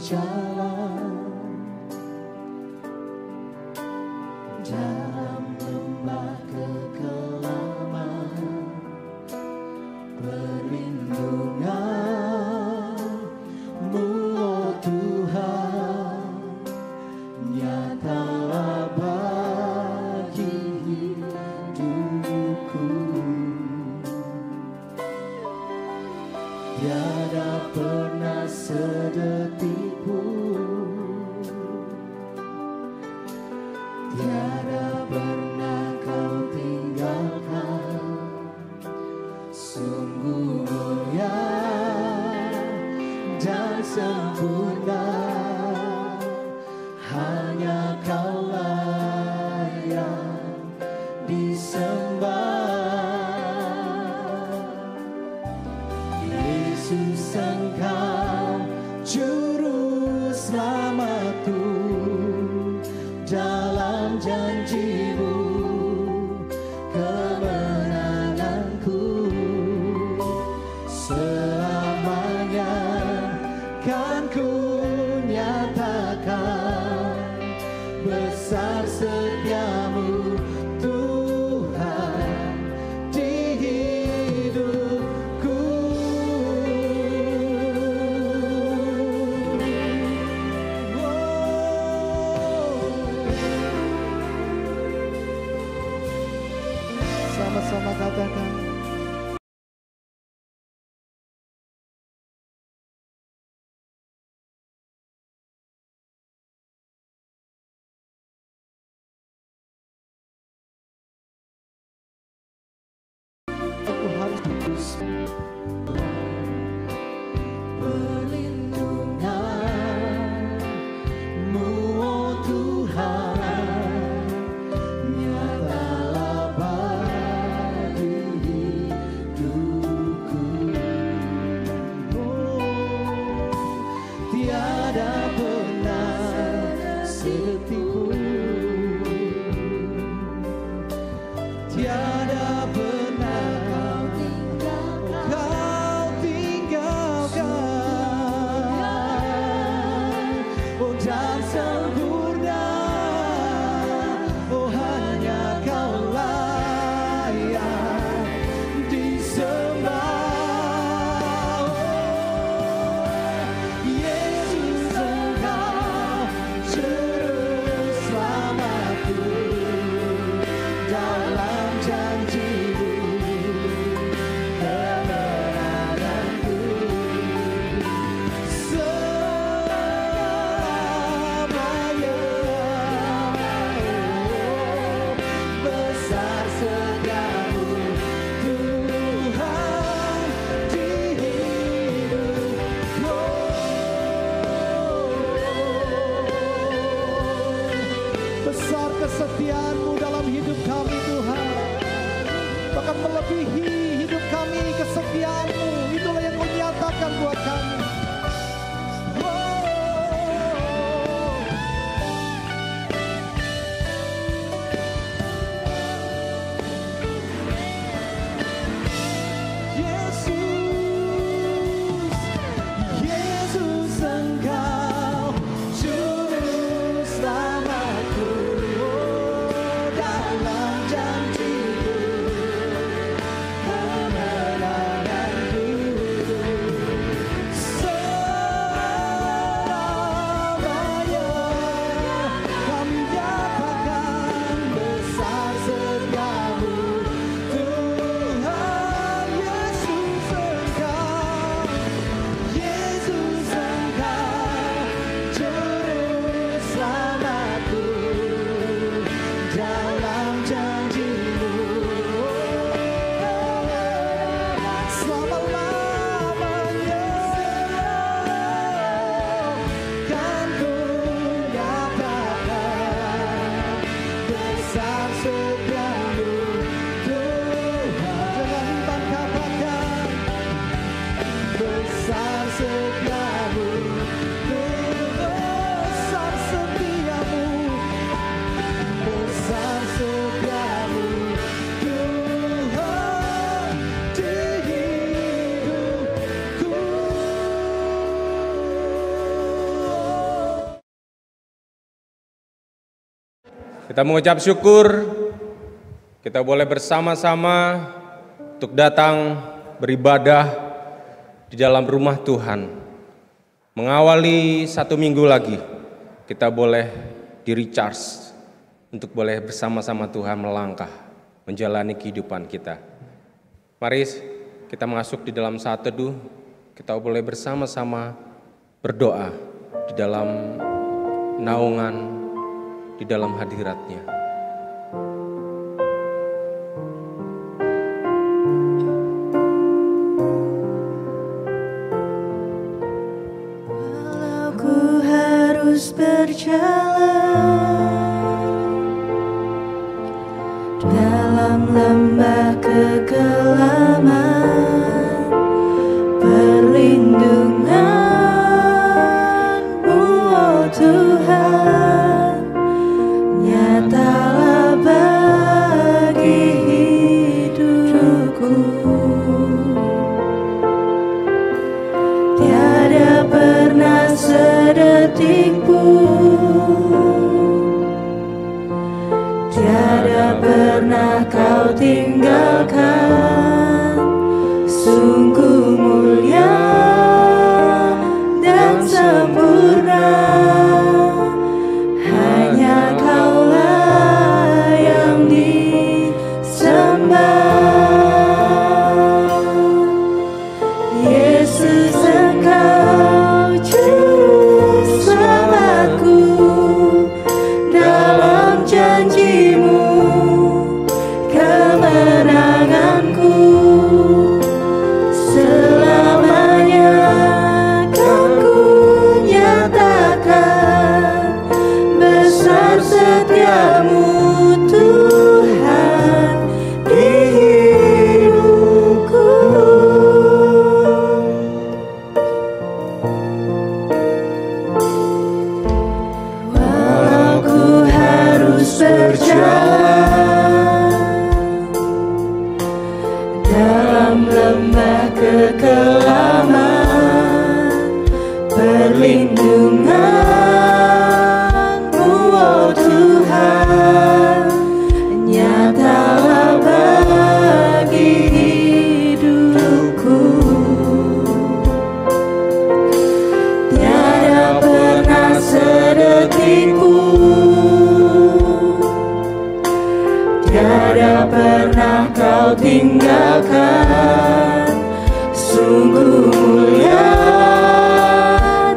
berjalan dalam lembah kekelaman, perlindungan-Mu, oh Tuhan, nyatalah bagi hidupku. Tiada pernah sedetik pun, tiada pernah Kau tinggalkan. Sungguh mulia dan sempurna, hanya Kaulah yang disembah. Yesus, Engkau Juru Selamatku, dalam janji-Mu kemenanganku. Selamanya kan ku nyatakan besar setia-Mu Tuhan di hidupku. Sama-sama katakan, aku harus terus perlindungan-Mu, oh Tuhan, nyatalah bagi hidupku. Oh, tiada pernah sedetik pun, tiada pernah Kau tinggalkan. Oh, dan sempurna, oh hanya Kaulah yang disembah. Oh, Yesus, Engkau Juru Selamatku, dalam janji-Mu kemenanganku. Selamanya, oh, besar setia-Mu Tuhan di hidupku. Besar kesetiaan-Mu dalam hidup kami Tuhan, bahkan melebihi hidup kami kesetiaan-Mu. Itulah yang Kau nyatakan buat kami. Yesus, Yesus, Engkau Juru Selamatku, oh, dalam janji-Mu kemenanganku. Kita mengucap syukur kita boleh bersama-sama untuk datang beribadah di dalam rumah Tuhan. Mengawali satu minggu lagi, kita boleh di-recharge untuk boleh bersama-sama Tuhan melangkah, menjalani kehidupan kita. Mari kita masuk di dalam saat teduh, kita boleh bersama-sama berdoa di dalam naungan, di dalam hadirat-Nya. Walau ku harus berjalan dalam lembah kekelaman, perlindungan-Mu, oh Tuhan, nyatalah bagi hidupku. Tiada pernah sedetik pun, tiada pernah Kau tinggalkan. Sungguh mulia dan sempurna, hanya Kaulah yang disembah. Yesus, Engkau juru selamatku, dalam janji-Mu kemenanganku. Selamanya kan ku nyatakan besar setia-Mu, Tuhan, di hidupku. Walau ku harus berjalan dalam lembah kekelaman, perlindungan-Mu, oh Tuhan, nyatalah bagi hidupku. Tiada pernah sedetik pun, tiada pernah Kau tinggalkan. Sungguh mulia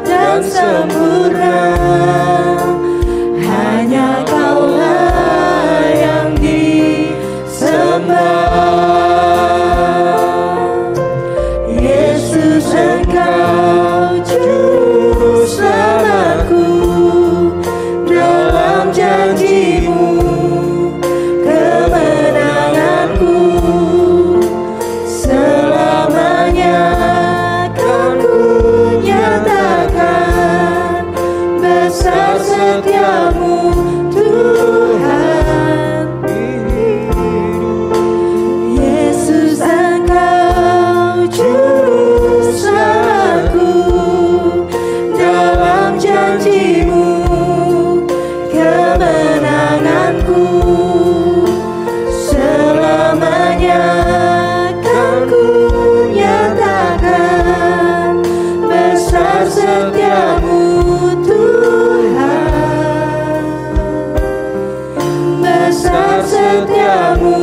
dan sempurna, hanya Kaulah yang disembah. Yesus, Engkau juru selamatku, dalam janji-Mu kemenanganku. Selamanya kan ku nyatakan besar setia-Mu, Tuhan. Yesus, Engkau juru selamatku, dalam janji-Mu kemenanganku. Selamanya kan ku nyatakan besar setia-Mu, Tuhan. Besar setia-Mu,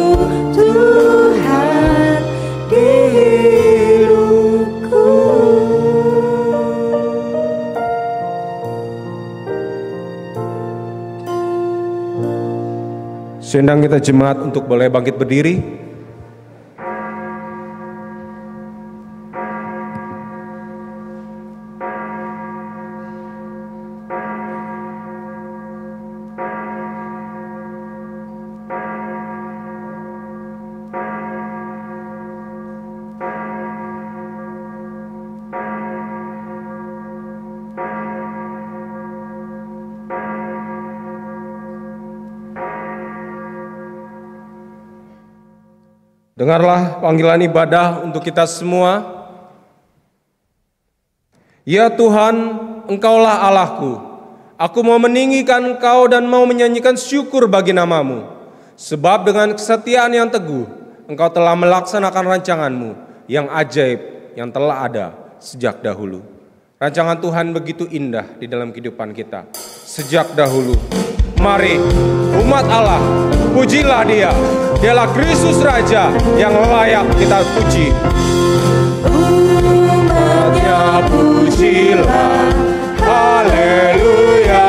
Tuhan, di hidupku. Seundang kita jemaat untuk boleh bangkit berdiri. Dengarlah panggilan ibadah untuk kita semua. Ya Tuhan, Engkaulah Allahku, Aku mau meninggikan Engkau dan mau menyanyikan syukur bagi nama-Mu. Sebab dengan kesetiaan yang teguh, Engkau telah melaksanakan rancangan-Mu yang ajaib yang telah ada sejak dahulu. Rancangan Tuhan begitu indah di dalam kehidupan kita sejak dahulu. Mari umat Allah, pujilah Dia. Dialah Kristus Raja yang layak kita puji. Umatnya pujilah, haleluya,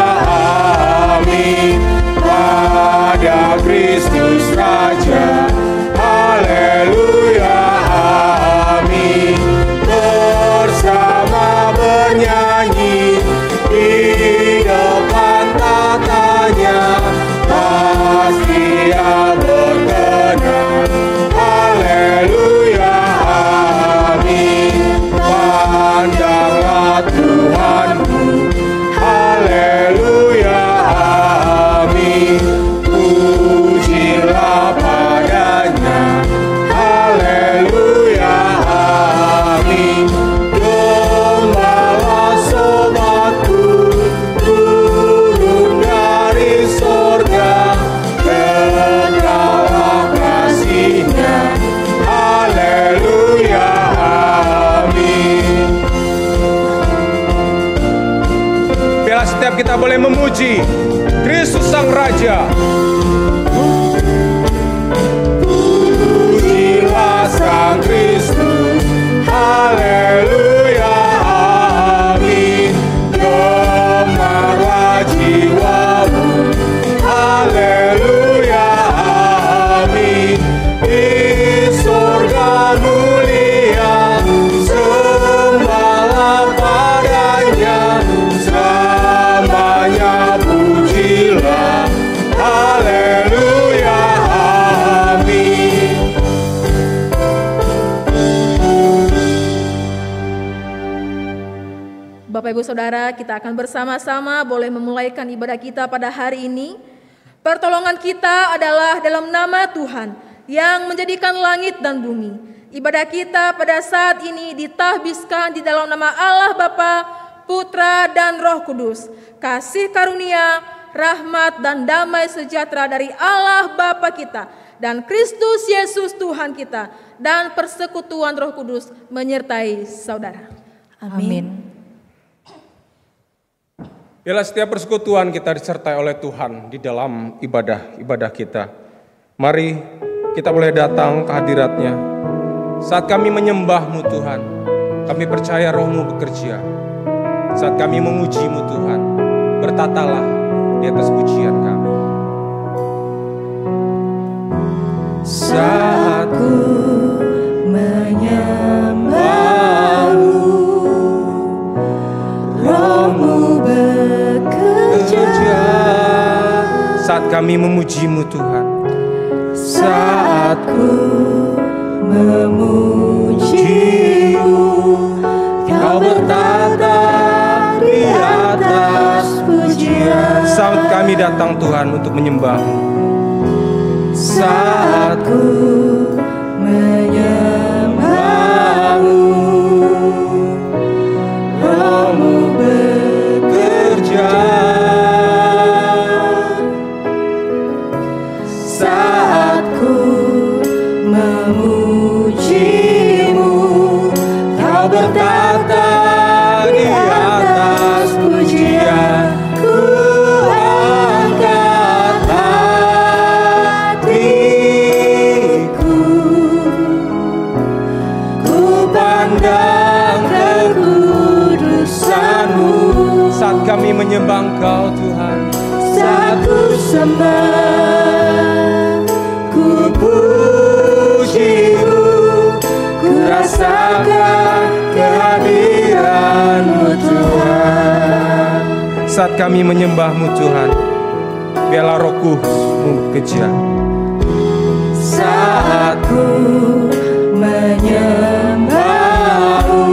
amin. Pada Kristus Raja, haleluya, amin. Bersama bernyanyi di depan tatanya, pasti Dia berkenan, haleluya, amin. Pandanglah Tuhanku, haleluya, amin. Pujilah padanya, haleluya, amin. Gembala sobatku turun dari sorga, kenallah kasih-Nya, haleluya, amin. Biarlah setiap kita boleh memuji Kristus Sang Raja. Pujilah Sang Kristus, haleluya, amin. Gemarlah jiwamu, haleluya, amin. Di surga mulia, sembahlah padanya, selamanya pujilah, haleluya, amin. Bapak Ibu Saudara, kita akan bersama-sama boleh memulaikan ibadah kita pada hari ini. Pertolongan kita adalah dalam nama Tuhan yang menjadikan langit dan bumi. Ibadah kita pada saat ini ditahbiskan di dalam nama Allah Bapa, Putra dan Roh Kudus. Kasih karunia, rahmat dan damai sejahtera dari Allah Bapa kita dan Kristus Yesus Tuhan kita dan persekutuan Roh Kudus menyertai saudara. Amin. Biarlah setiap persekutuan kita disertai oleh Tuhan di dalam ibadah kita. Mari kita boleh datang ke hadirat-Nya. Saat kami menyembah-Mu Tuhan, kami percaya Roh-Mu bekerja. Saat kami memuji-Mu Tuhan, bertatalah di atas pujian kami. Saat ku menyembah-Mu, Roh-Mu bekerja. Saat kami memuji-Mu Tuhan, saat ku memuji-Mu, Kau bertata di atas pujian. saat kami datang Tuhan untuk menyembah-Mu. Saat ku menyembah-Mu, Roh-Mu bekerja. Saat ku memuji-Mu, Kau bertata di atas pujian. Ku angkat hatiku, ku pandang kekudusan-Mu. Saat kami menyembah Engkau Tuhan, Saat ku sembah, ku puji-Mu, ku rasakan kehadiran-Mu Tuhan. saat kami menyembah-Mu Tuhan, biarlah Roh Kudus-Mu bekerja. Saat ku menyembah-Mu,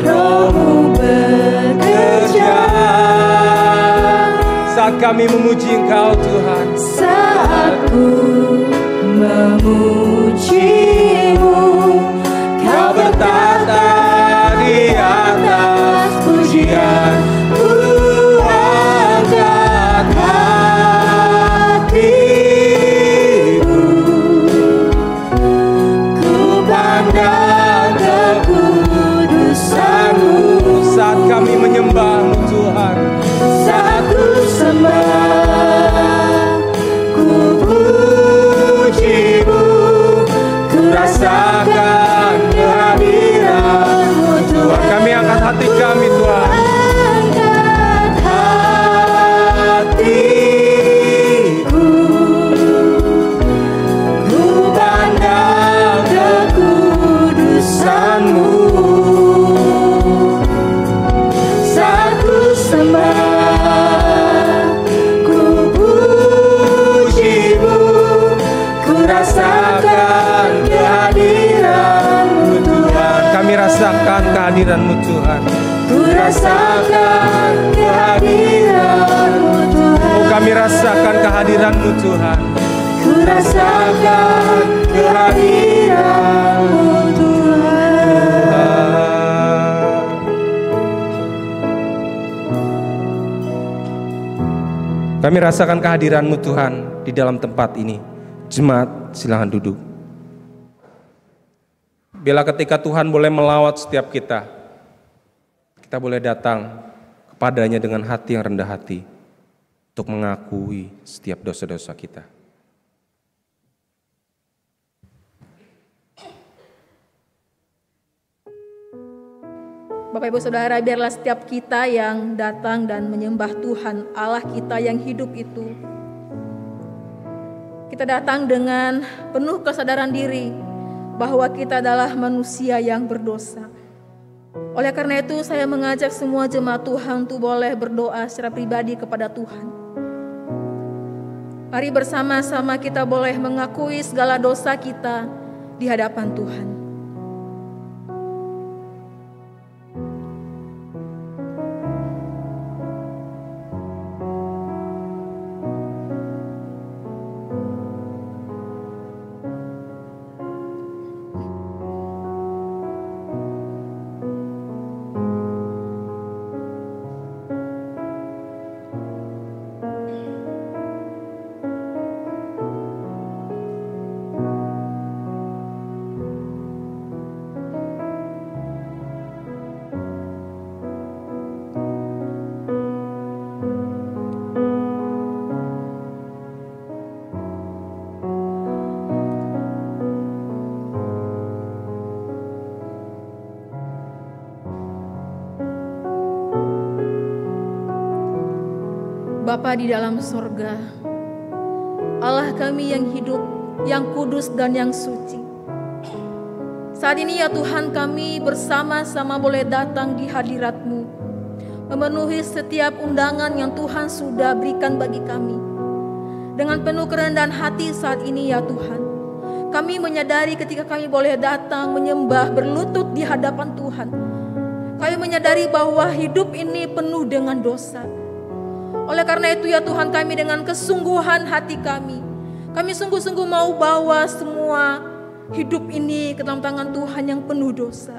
Roh-Mu bekerja. Saat kami memuji Engkau Tuhan, Saat ku memuji-Mu, Kau bertata di atas pujian. Ku rasakan kehadiran-Mu Tuhan. Kami rasakan kehadiran-Mu Tuhan. Ku rasakan kehadiran-Mu Tuhan. Oh, kami rasakan kehadiran-Mu Tuhan. Ku rasakan kehadiran-Mu Tuhan. Kami rasakan kehadiran-Mu Tuhan di dalam tempat ini. Jemaat, silakan duduk. Bila ketika Tuhan boleh melawat setiap kita boleh datang kepadanya dengan hati yang rendah hati untuk mengakui setiap dosa-dosa kita. Bapak Ibu Saudara, biarlah setiap kita yang datang dan menyembah Tuhan Allah kita yang hidup itu, kita datang dengan penuh kesadaran diri bahwa kita adalah manusia yang berdosa. Oleh karena itu saya mengajak semua jemaat Tuhan untuk boleh berdoa secara pribadi kepada Tuhan. Mari bersama-sama kita boleh mengakui segala dosa kita di hadapan Tuhan. Bapa di dalam sorga, Allah kami yang hidup, yang kudus dan yang suci. Saat ini ya Tuhan, kami bersama-sama boleh datang di hadirat-Mu, memenuhi setiap undangan yang Tuhan sudah berikan bagi kami. Dengan penuh kerendahan hati saat ini ya Tuhan, kami menyadari ketika kami boleh datang menyembah berlutut di hadapan Tuhan, kami menyadari bahwa hidup ini penuh dengan dosa. Oleh karena itu ya Tuhan, kami dengan kesungguhan hati kami sungguh-sungguh mau bawa semua hidup ini ke dalam tangan Tuhan yang penuh dosa.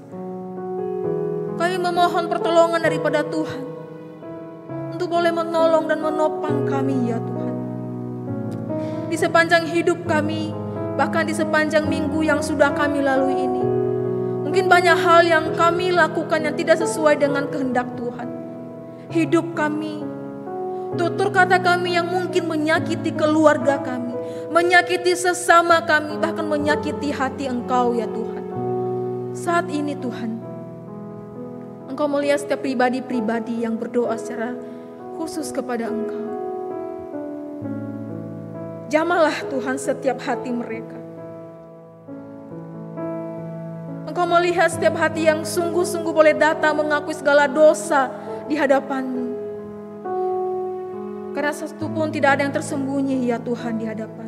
Kami memohon pertolongan daripada Tuhan untuk boleh menolong dan menopang kami ya Tuhan. Di sepanjang hidup kami, bahkan di sepanjang minggu yang sudah kami lalui ini, mungkin banyak hal yang kami lakukan yang tidak sesuai dengan kehendak Tuhan. Hidup kami, tutur kata kami yang mungkin menyakiti keluarga kami, menyakiti sesama kami, bahkan menyakiti hati Engkau ya Tuhan. Saat ini Tuhan, Engkau melihat setiap pribadi-pribadi yang berdoa secara khusus kepada Engkau. Jamalah Tuhan setiap hati mereka. Engkau melihat setiap hati yang sungguh-sungguh boleh datang mengakui segala dosa di hadapan-Mu. Karena satu pun tidak ada yang tersembunyi ya Tuhan di hadapan-Mu.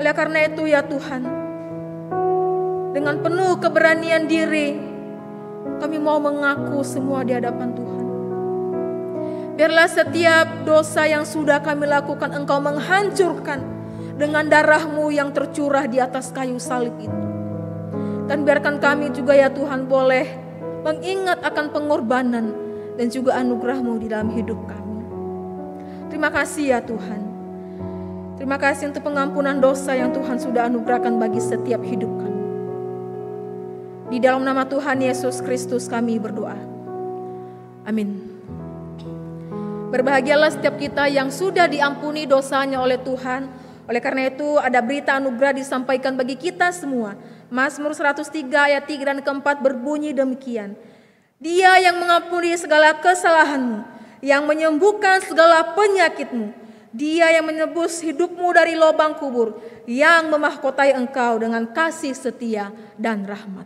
Oleh karena itu ya Tuhan, dengan penuh keberanian diri, kami mau mengaku semua di hadapan Tuhan. Biarlah setiap dosa yang sudah kami lakukan Engkau menghancurkan dengan darah-Mu yang tercurah di atas kayu salib itu. Dan biarkan kami juga ya Tuhan boleh mengingat akan pengorbanan dan juga anugerah-Mu di dalam hidup kami. Terima kasih ya Tuhan. Terima kasih untuk pengampunan dosa yang Tuhan sudah anugerahkan bagi setiap hidup kami. Di dalam nama Tuhan Yesus Kristus kami berdoa. Amin. Berbahagialah setiap kita yang sudah diampuni dosanya oleh Tuhan. Oleh karena itu ada berita anugerah disampaikan bagi kita semua. Mazmur 103 ayat 3 dan keempat berbunyi demikian. Dia yang mengampuni segala kesalahanmu, yang menyembuhkan segala penyakitmu. Dia yang menebus hidupmu dari lubang kubur, yang memahkotai engkau dengan kasih setia dan rahmat.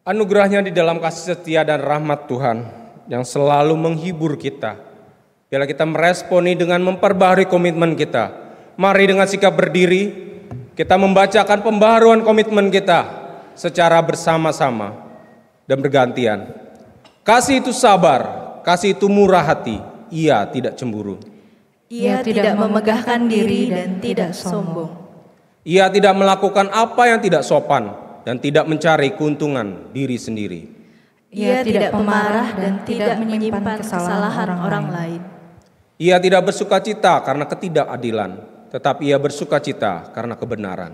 Anugerahnya di dalam kasih setia dan rahmat Tuhan yang selalu menghibur kita. Biarlah kita meresponi dengan memperbaharui komitmen kita. Mari dengan sikap berdiri, kita membacakan pembaharuan komitmen kita secara bersama-sama dan bergantian. Kasih itu sabar, kasih itu murah hati, ia tidak cemburu. Ia tidak memegahkan diri dan tidak sombong. Ia tidak melakukan apa yang tidak sopan dan tidak mencari keuntungan diri sendiri. Ia tidak pemarah dan tidak menyimpan kesalahan orang lain. Ia tidak bersukacita karena ketidakadilan, tetapi ia bersukacita karena kebenaran.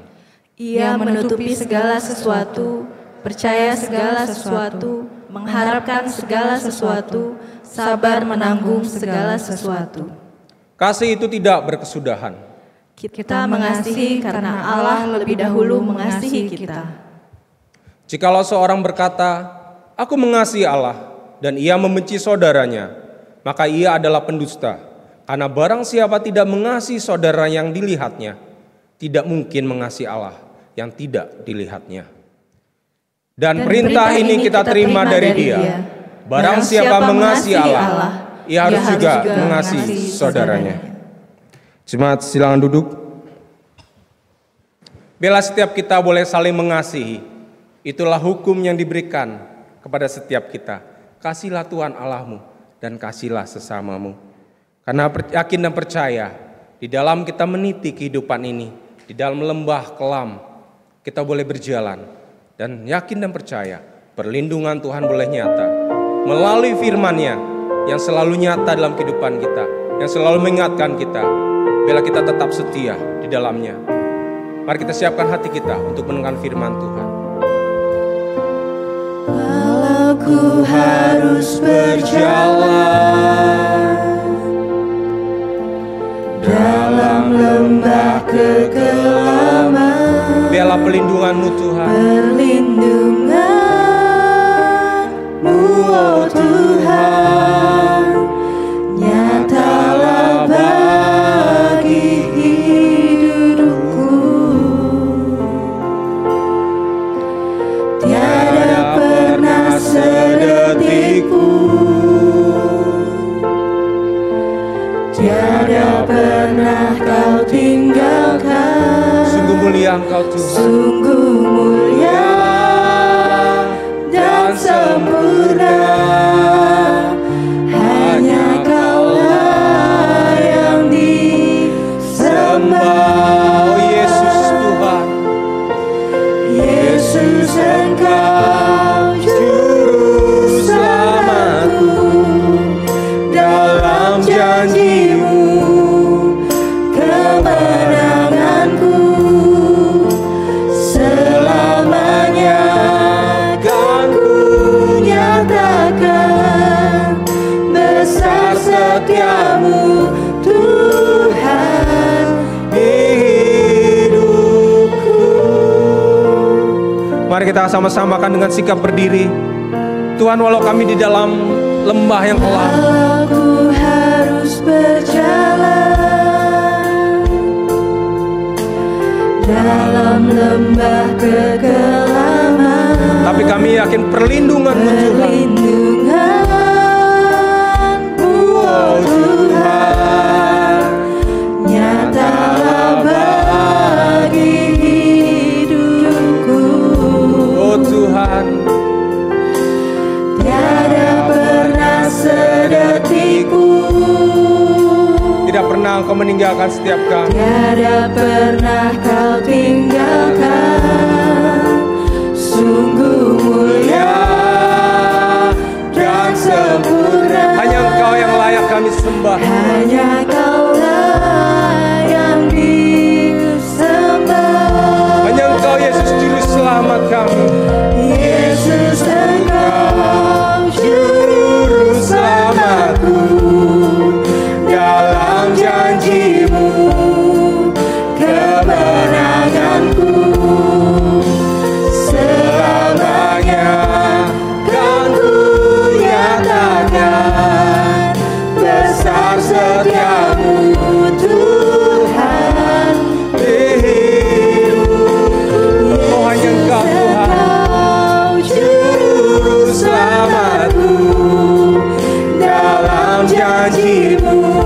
Ia menutupi segala sesuatu, percaya segala sesuatu, mengharapkan segala sesuatu, sabar menanggung segala sesuatu. Kasih itu tidak berkesudahan. Kita mengasihi karena Allah lebih dahulu mengasihi kita. Jikalau seorang berkata, "Aku mengasihi Allah," dan ia membenci saudaranya, maka ia adalah pendusta. Karena barang siapa tidak mengasihi saudara yang dilihatnya, tidak mungkin mengasihi Allah yang tidak dilihatnya. Dan perintah ini kita terima dari Dia. Barang siapa mengasihi Allah, ia harus juga mengasihi saudaranya. Jemaat, silakan duduk. Bila setiap kita boleh saling mengasihi, itulah hukum yang diberikan kepada setiap kita. Kasihlah Tuhan Allahmu dan kasihlah sesamamu. Karena yakin dan percaya, di dalam kita meniti kehidupan ini, di dalam lembah kelam, kita boleh berjalan. Dan yakin dan percaya, perlindungan Tuhan boleh nyata. Melalui firman-Nya yang selalu nyata dalam kehidupan kita, yang selalu mengingatkan kita, bila kita tetap setia di dalamnya. Mari kita siapkan hati kita untuk mendengar firman Tuhan. Walau ku harus berjalan dalam lembah kekelaman, Biarlah pelindungan-Mu Tuhan. Perlindungan-Mu, oh Tuhan, nyatalah bagi hidupku. Tiada pernah sedetik pun, tiada pernah Kau tinggalkan. Sungguh mulia Engkau Tuhan. Sungguh mulia dan sempurna, hanya Kaulah yang disembah. Oh Yesus Tuhan, Yesus Engkau juru selamatku, dalam janji-Mu kemenanganku, selamanya kan ku nyatakan besar setia-Mu Tuhan di hidupku. mari kita sama-samakan dengan sikap berdiri. Tuhan, walau kami di dalam lembah yang kelam, Walau ku harus berjalan dalam lembah kekelaman, tapi kami yakin perlindungan-Mu Tuhan. perlindungan-Mu, oh Tuhan, nyatalah bagi hidupku. Oh Tuhan, Tiada pernah sedetik pun, tidak pernah Engkau meninggalkan setiap kami. tiada pernah Kau tinggalkan. Sungguh mulia dan sempurna, Hanya Engkau yang layak kami sembah. hanya Kaulah yang disembah. Hanya Engkau Yesus Juru Selamat kami. Yesus Engkau juru selamatku, dalam janji-Mu kemenanganku, selamanya kan ku nyatakan besar setia-Mu Tuhan di hidupku. Oh hanya Engkau Tuhan. Engkau juru selamatku, dalam janji-Mu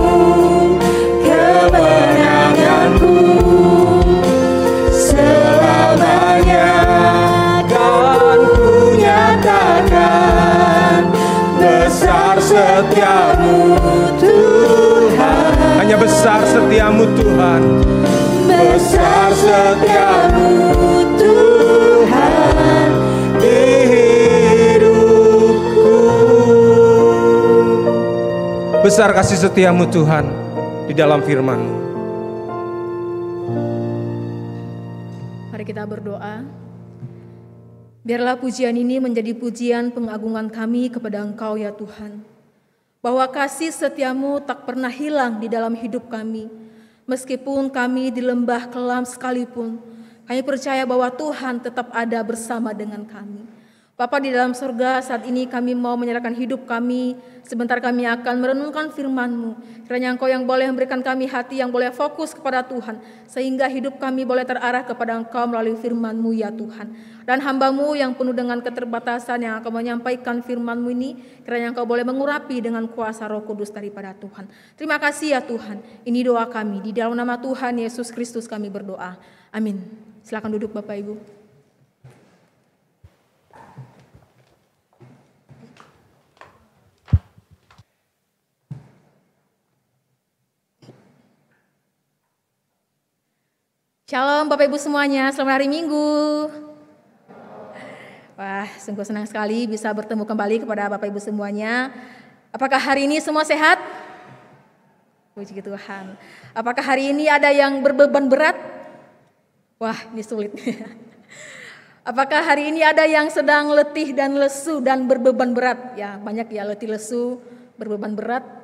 Besar setiamu Tuhan, Besar setiamu Tuhan di hidupku. besar kasih setiamu Tuhan di dalam firman-Mu. Mari kita berdoa. Biarlah pujian ini menjadi pujian pengagungan kami kepada Engkau ya Tuhan. Bahwa kasih setiamu tak pernah hilang di dalam hidup kami. Meskipun kami di lembah kelam sekalipun, kami percaya bahwa Tuhan tetap ada bersama dengan kami. Bapa di dalam surga, saat ini kami mau menyerahkan hidup kami. Sebentar kami akan merenungkan firman-Mu. Kiranya Engkau yang boleh memberikan kami hati yang boleh fokus kepada Tuhan. Sehingga hidup kami boleh terarah kepada Engkau melalui firman-Mu ya Tuhan. Dan hamba-Mu yang penuh dengan keterbatasan yang akan menyampaikan firman-Mu ini, kiranya Engkau boleh mengurapi dengan kuasa Roh Kudus daripada Tuhan. Terima kasih ya Tuhan. Ini doa kami. Di dalam nama Tuhan Yesus Kristus kami berdoa. Amin. Silakan duduk Bapak Ibu. Shalom Bapak Ibu semuanya, selamat hari Minggu. Wah, sungguh senang sekali bisa bertemu kembali kepada Bapak Ibu semuanya. Apakah hari ini semua sehat? Puji Tuhan. Apakah hari ini ada yang berbeban berat? Wah, ini sulit. Apakah hari ini ada yang sedang letih dan lesu dan berbeban berat? Ya, banyak ya letih lesu, berbeban berat.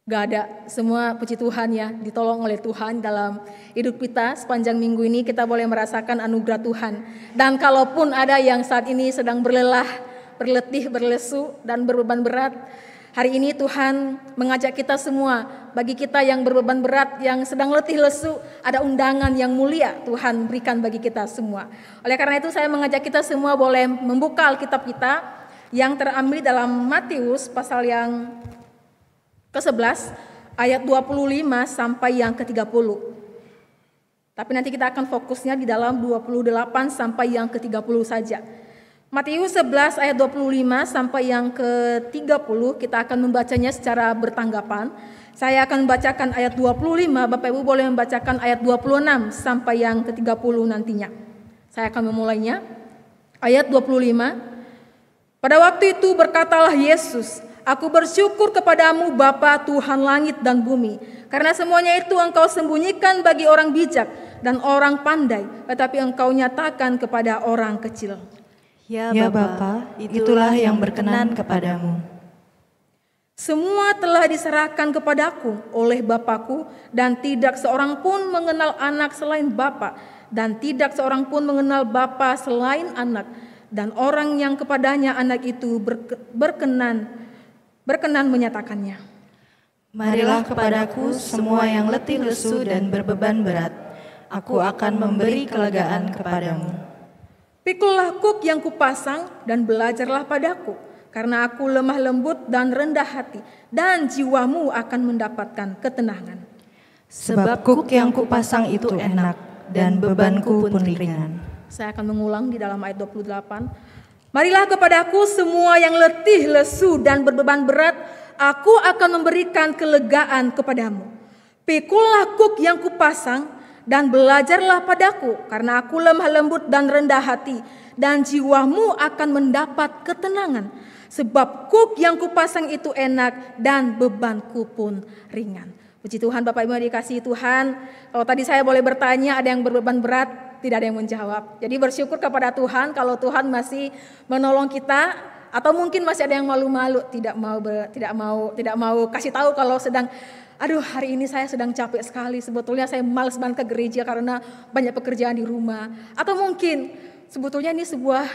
Gak ada, semua puji Tuhan ya, ditolong oleh Tuhan dalam hidup kita. Sepanjang minggu ini kita boleh merasakan anugerah Tuhan. Dan kalaupun ada yang saat ini sedang berlelah, berletih, berlesu, dan berbeban berat, hari ini Tuhan mengajak kita semua, bagi kita yang berbeban berat, yang sedang letih lesu, ada undangan yang mulia Tuhan berikan bagi kita semua. Oleh karena itu saya mengajak kita semua boleh membuka Alkitab kita yang terambil dalam Matius pasal yang ke-11 ayat 25 sampai yang ke-30. Tapi nanti kita akan fokusnya di dalam 28 sampai yang ke-30 saja. Matius 11 ayat 25 sampai yang ke-30 kita akan membacanya secara bertanggapan. Saya akan membacakan ayat 25, Bapak Ibu boleh membacakan ayat 26 sampai yang ke-30 nantinya. Saya akan memulainya. Ayat 25. Pada waktu itu berkatalah Yesus, Aku bersyukur kepadamu Bapa Tuhan langit dan bumi, karena semuanya itu Engkau sembunyikan bagi orang bijak dan orang pandai, tetapi Engkau nyatakan kepada orang kecil. Ya Bapa, itulah yang berkenan kepadamu. Semua telah diserahkan kepadaku oleh Bapakku, dan tidak seorang pun mengenal anak selain Bapa, dan tidak seorang pun mengenal Bapa selain anak, dan orang yang kepadanya anak itu berkenan menyatakannya. Marilah kepadaku semua yang letih lesu dan berbeban berat, aku akan memberi kelegaan kepadamu. Pikulah kuk yang kupasang dan belajarlah padaku, karena aku lemah lembut dan rendah hati, dan jiwamu akan mendapatkan ketenangan. Sebab kuk yang kupasang itu enak, dan bebanku pun ringan. Saya akan mengulang di dalam ayat 28. Marilah kepadaku semua yang letih, lesu, dan berbeban berat, aku akan memberikan kelegaan kepadamu. Pikullah kuk yang kupasang dan belajarlah padaku, karena aku lemah lembut dan rendah hati, dan jiwamu akan mendapat ketenangan. Sebab kuk yang kupasang itu enak dan bebanku pun ringan. Puji Tuhan, Bapak Ibu yang dikasihi Tuhan. Kalau tadi saya boleh bertanya, ada yang berbeban berat, tidak ada yang menjawab. Jadi bersyukur kepada Tuhan kalau Tuhan masih menolong kita, atau mungkin masih ada yang malu-malu, tidak mau kasih tahu kalau sedang, aduh hari ini saya sedang capek sekali, sebetulnya saya malas banget ke gereja karena banyak pekerjaan di rumah. Atau mungkin sebetulnya ini sebuah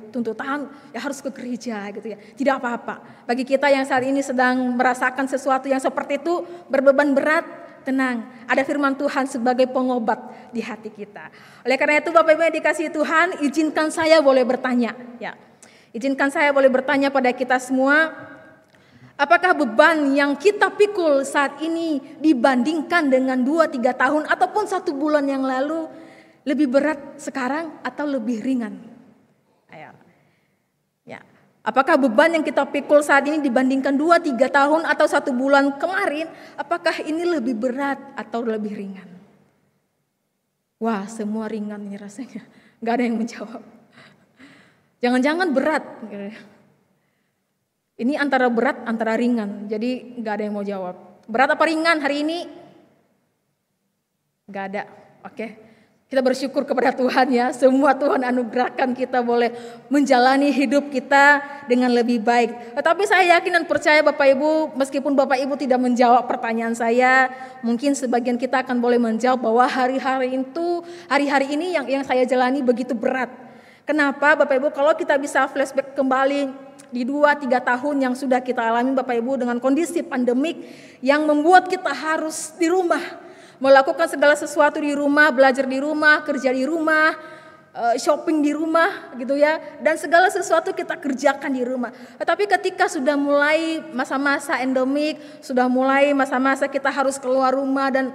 tuntutan ya harus ke gereja gitu ya. Tidak apa-apa. Bagi kita yang saat ini sedang merasakan sesuatu yang seperti itu, berbeban berat, tenang, ada firman Tuhan sebagai pengobat di hati kita. Oleh karena itu Bapak Ibu yang dikasihi Tuhan, izinkan saya boleh bertanya ya. Izinkan saya boleh bertanya pada kita semua, apakah beban yang kita pikul saat ini dibandingkan dengan 2-3 tahun ataupun 1 bulan yang lalu lebih berat sekarang atau lebih ringan? Ayo. Ya. Apakah beban yang kita pikul saat ini dibandingkan 2-3 tahun atau 1 bulan kemarin, apakah ini lebih berat atau lebih ringan? Wah, semua ringan nih rasanya. Gak ada yang menjawab. Jangan-jangan berat. Ini antara berat, antara ringan. Jadi gak ada yang mau jawab. Berat apa ringan hari ini? Gak ada. Oke. Kita bersyukur kepada Tuhan ya, semua Tuhan anugerahkan kita boleh menjalani hidup kita dengan lebih baik. Tetapi saya yakin dan percaya Bapak Ibu, meskipun Bapak Ibu tidak menjawab pertanyaan saya, mungkin sebagian kita akan boleh menjawab bahwa hari-hari ini yang saya jalani begitu berat. Kenapa Bapak Ibu? Kalau kita bisa flashback kembali di 2-3 tahun yang sudah kita alami Bapak Ibu dengan kondisi pandemik yang membuat kita harus di rumah. Melakukan segala sesuatu di rumah, belajar di rumah, kerja di rumah, shopping di rumah gitu ya. Dan segala sesuatu kita kerjakan di rumah. Tetapi ketika sudah mulai masa-masa endemik, sudah mulai masa-masa kita harus keluar rumah, dan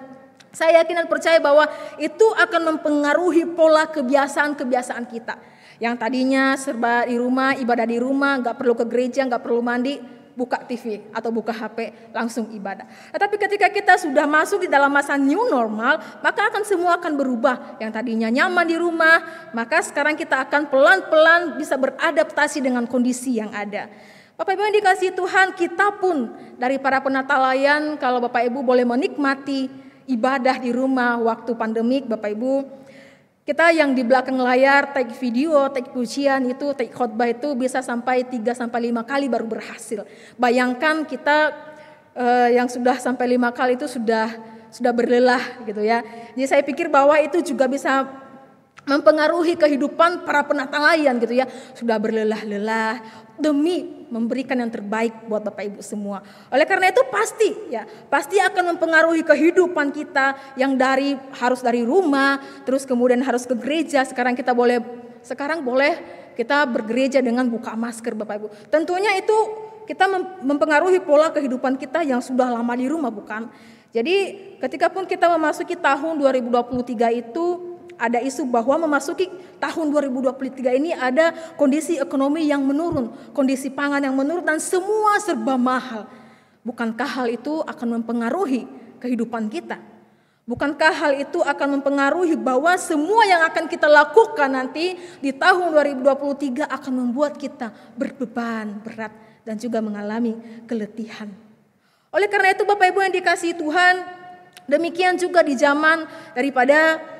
saya yakin dan percaya bahwa itu akan mempengaruhi pola kebiasaan-kebiasaan kita. Yang tadinya serba di rumah, ibadah di rumah, gak perlu ke gereja, gak perlu mandi, buka TV atau buka HP langsung ibadah. Tetapi ketika kita sudah masuk di dalam masa new normal, maka akan semua akan berubah. Yang tadinya nyaman di rumah, maka sekarang kita akan pelan-pelan bisa beradaptasi dengan kondisi yang ada. Bapak Ibu yang dikasihi Tuhan, kita pun dari para penatalayan, kalau Bapak Ibu boleh menikmati ibadah di rumah waktu pandemik, Bapak Ibu, kita yang di belakang layar take video, take pujian itu, take khotbah itu bisa sampai 3-5 kali baru berhasil. Bayangkan kita yang sudah sampai 5 kali itu sudah berlelah gitu ya. Jadi saya pikir bahwa itu juga bisa mempengaruhi kehidupan para penatalayan gitu ya. Sudah berlelah-lelah demi memberikan yang terbaik buat Bapak Ibu semua. Oleh karena itu pasti akan mempengaruhi kehidupan kita yang harus dari rumah, terus kemudian harus ke gereja. Sekarang boleh kita bergereja dengan buka masker Bapak Ibu. Tentunya itu kita mempengaruhi pola kehidupan kita yang sudah lama di rumah, bukan? Jadi ketika pun kita memasuki tahun 2023 itu ada isu bahwa memasuki tahun 2023 ini ada kondisi ekonomi yang menurun, kondisi pangan yang menurun, dan semua serba mahal. Bukankah hal itu akan mempengaruhi kehidupan kita? Bukankah hal itu akan mempengaruhi bahwa semua yang akan kita lakukan nanti di tahun 2023 akan membuat kita berbeban, berat, dan juga mengalami keletihan. Oleh karena itu Bapak Ibu yang dikasihi Tuhan, demikian juga di zaman daripada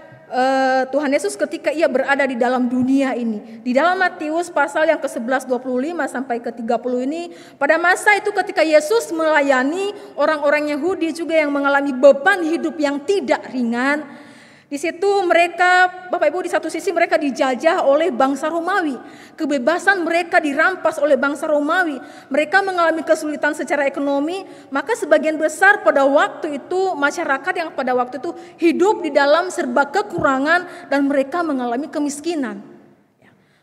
Tuhan Yesus ketika ia berada di dalam dunia ini. Di dalam Matius pasal yang ke-11 25 sampai ke-30 ini, pada masa itu ketika Yesus melayani orang-orang Yahudi juga yang mengalami beban hidup yang tidak ringan, di situ mereka, Bapak Ibu, di satu sisi mereka dijajah oleh bangsa Romawi. Kebebasan mereka dirampas oleh bangsa Romawi. Mereka mengalami kesulitan secara ekonomi, maka sebagian besar pada waktu itu masyarakat yang pada waktu itu hidup di dalam serba kekurangan dan mereka mengalami kemiskinan.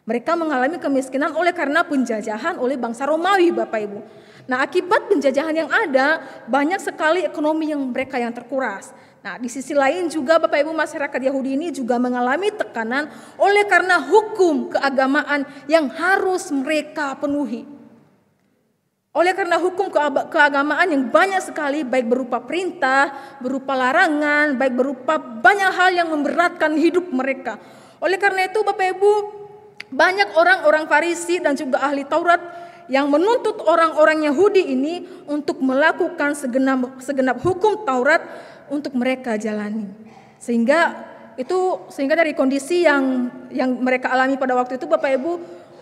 Mereka mengalami kemiskinan oleh karena penjajahan oleh bangsa Romawi, Bapak Ibu. Nah, akibat penjajahan yang ada, banyak sekali ekonomi yang mereka yang terkuras. Nah, di sisi lain juga Bapak Ibu, masyarakat Yahudi ini juga mengalami tekanan oleh karena hukum keagamaan yang harus mereka penuhi. Oleh karena hukum keagamaan yang banyak sekali, baik berupa perintah, berupa larangan, baik berupa banyak hal yang memberatkan hidup mereka. Oleh karena itu Bapak Ibu, banyak orang-orang Farisi dan juga ahli Taurat yang menuntut orang-orang Yahudi ini untuk melakukan segenap hukum Taurat untuk mereka jalani. Sehingga dari kondisi yang mereka alami pada waktu itu Bapak Ibu,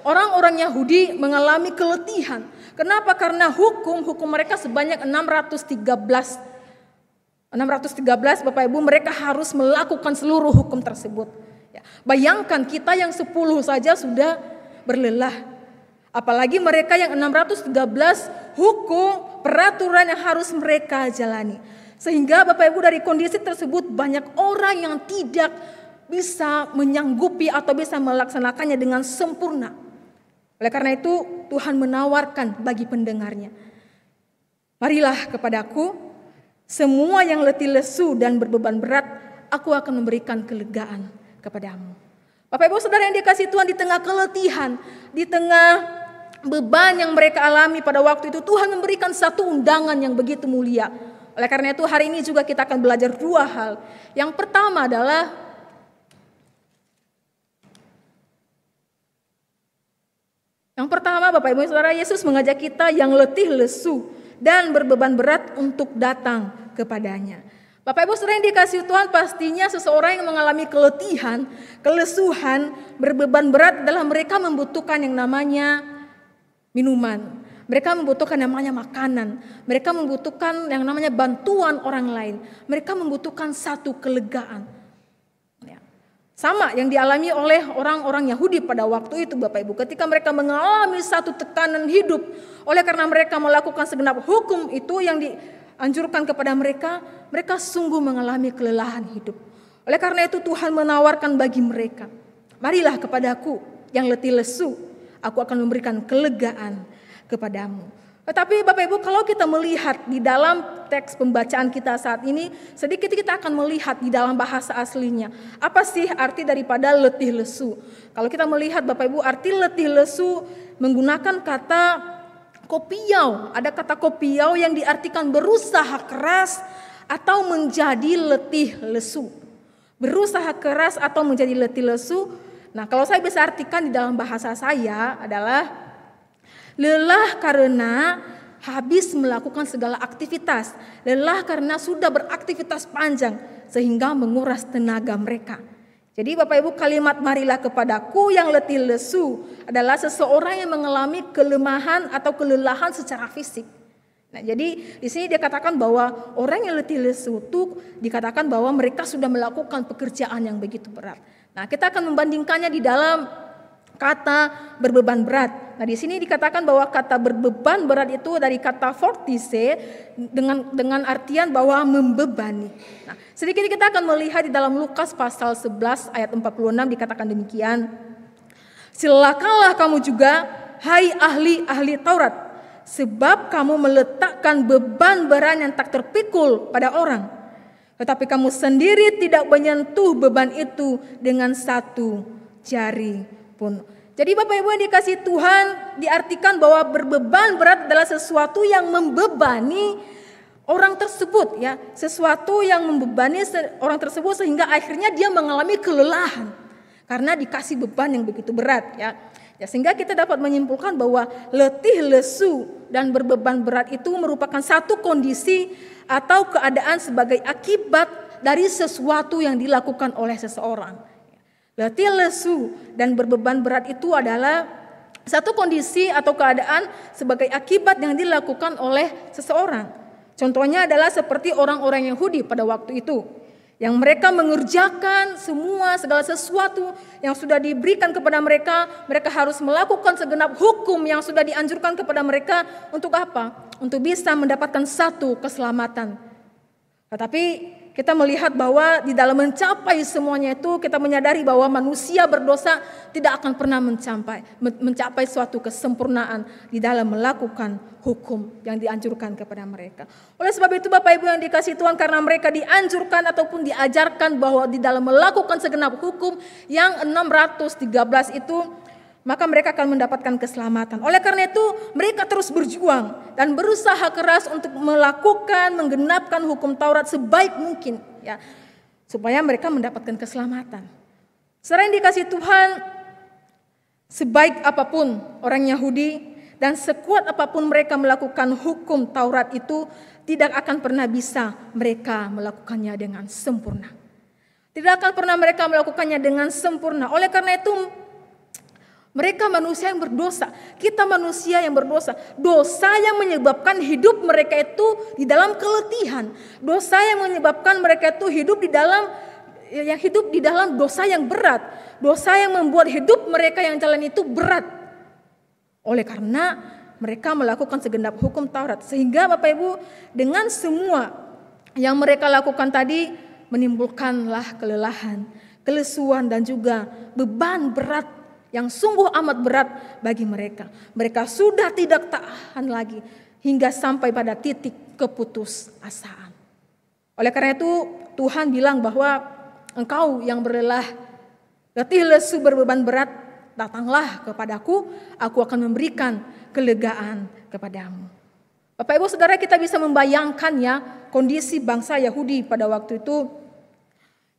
orang-orang Yahudi mengalami keletihan. Kenapa? Karena hukum mereka sebanyak 613 Bapak Ibu, mereka harus melakukan seluruh hukum tersebut. Ya, bayangkan kita yang 10 saja sudah berlelah. Apalagi mereka yang 613 hukum, peraturan yang harus mereka jalani. Sehingga Bapak Ibu, dari kondisi tersebut banyak orang yang tidak bisa menyanggupi atau bisa melaksanakannya dengan sempurna. Oleh karena itu Tuhan menawarkan bagi pendengarnya, marilah kepadaku semua yang letih lesu dan berbeban berat, aku akan memberikan kelegaan kepadamu. Bapak Ibu Saudara yang dikasihi Tuhan, di tengah keletihan, di tengah beban yang mereka alami pada waktu itu, Tuhan memberikan satu undangan yang begitu mulia. Oleh karena itu hari ini juga kita akan belajar dua hal. Yang pertama adalah Bapak Ibu Saudara, Yesus mengajak kita yang letih lesu dan berbeban berat untuk datang kepadanya. Bapak Ibu Saudara yang dikasihi Tuhan, pastinya seseorang yang mengalami keletihan, kelesuhan, berbeban berat adalah mereka membutuhkan yang namanya minuman. Mereka membutuhkan yang namanya makanan. Mereka membutuhkan yang namanya bantuan orang lain. Mereka membutuhkan satu kelegaan. Sama yang dialami oleh orang-orang Yahudi pada waktu itu Bapak Ibu. Ketika mereka mengalami satu tekanan hidup. Oleh karena mereka melakukan segenap hukum itu yang dianjurkan kepada mereka. Mereka sungguh mengalami kelelahan hidup. Oleh karena itu Tuhan menawarkan bagi mereka. Marilah kepadaku yang letih lesu. Aku akan memberikan kelegaan kepadamu. Tetapi Bapak Ibu, kalau kita melihat di dalam teks pembacaan kita saat ini, sedikit kita akan melihat di dalam bahasa aslinya. Apa sih arti daripada letih lesu? Kalau kita melihat Bapak Ibu, arti letih lesu menggunakan kata kopiau. Ada kata kopiau yang diartikan berusaha keras atau menjadi letih lesu. Berusaha keras atau menjadi letih lesu. Nah, kalau saya bisa artikan di dalam bahasa saya adalah lelah karena habis melakukan segala aktivitas. Lelah karena sudah beraktivitas panjang sehingga menguras tenaga mereka. Jadi Bapak Ibu, kalimat marilah kepadaku yang letih lesu adalah seseorang yang mengalami kelemahan atau kelelahan secara fisik. Nah, jadi di sini dia katakan bahwa orang yang letih lesu itu dikatakan bahwa mereka sudah melakukan pekerjaan yang begitu berat. Nah, kita akan membandingkannya di dalam kata berbeban berat. Nah, di sini dikatakan bahwa kata berbeban berat itu dari kata fortise dengan artian bahwa membebani. Nah, sedikit kita akan melihat di dalam Lukas pasal 11 ayat 46 dikatakan demikian. Celakalah kamu juga, hai ahli-ahli Taurat, sebab kamu meletakkan beban berat yang tak terpikul pada orang. Tetapi kamu sendiri tidak menyentuh beban itu dengan satu jari pun. Jadi Bapak Ibu yang dikasihi Tuhan, diartikan bahwa berbeban berat adalah sesuatu yang membebani orang tersebut, ya, sesuatu yang membebani orang tersebut sehingga akhirnya dia mengalami kelelahan karena dikasih beban yang begitu berat, ya. Sehingga kita dapat menyimpulkan bahwa letih lesu dan berbeban berat itu merupakan satu kondisi atau keadaan sebagai akibat dari sesuatu yang dilakukan oleh seseorang. Letih lesu dan berbeban berat itu adalah satu kondisi atau keadaan sebagai akibat yang dilakukan oleh seseorang. Contohnya adalah seperti orang-orang Yahudi pada waktu itu, yang mereka mengerjakan segala sesuatu yang sudah diberikan kepada mereka. Mereka harus melakukan segenap hukum yang sudah dianjurkan kepada mereka. Untuk apa? Untuk bisa mendapatkan satu keselamatan. Tetapi kita melihat bahwa di dalam mencapai semuanya itu, kita menyadari bahwa manusia berdosa tidak akan pernah mencapai suatu kesempurnaan di dalam melakukan hukum yang dianjurkan kepada mereka. Oleh sebab itu Bapak Ibu yang dikasihi Tuhan, karena mereka dianjurkan ataupun diajarkan bahwa di dalam melakukan segenap hukum yang 613 itu, maka mereka akan mendapatkan keselamatan. Oleh karena itu mereka terus berjuang dan berusaha keras untuk melakukan, menggenapkan hukum Taurat sebaik mungkin, ya, supaya mereka mendapatkan keselamatan. Saudara yang dikasihi Tuhan, sebaik apapun orang Yahudi dan sekuat apapun mereka melakukan hukum Taurat itu, tidak akan pernah bisa mereka melakukannya dengan sempurna. Tidak akan pernah mereka melakukannya dengan sempurna. Oleh karena itu mereka manusia yang berdosa, kita manusia yang berdosa. Dosa yang menyebabkan hidup mereka itu di dalam keletihan. Dosa yang menyebabkan mereka itu hidup di dalam dosa yang berat. Dosa yang membuat hidup mereka yang jalan itu berat. Oleh karena mereka melakukan segenap hukum Taurat. Sehingga Bapak Ibu, dengan semua yang mereka lakukan tadi menimbulkanlah kelelahan, kelesuan dan juga beban berat yang sungguh amat berat bagi mereka. Mereka sudah tidak tahan lagi hingga sampai pada titik keputusasaan. Oleh karena itu Tuhan bilang bahwa engkau yang berlelah, letih lesu berbeban berat, datanglah kepadaku, aku akan memberikan kelegaan kepadamu. Bapak Ibu Saudara, kita bisa membayangkan ya kondisi bangsa Yahudi pada waktu itu.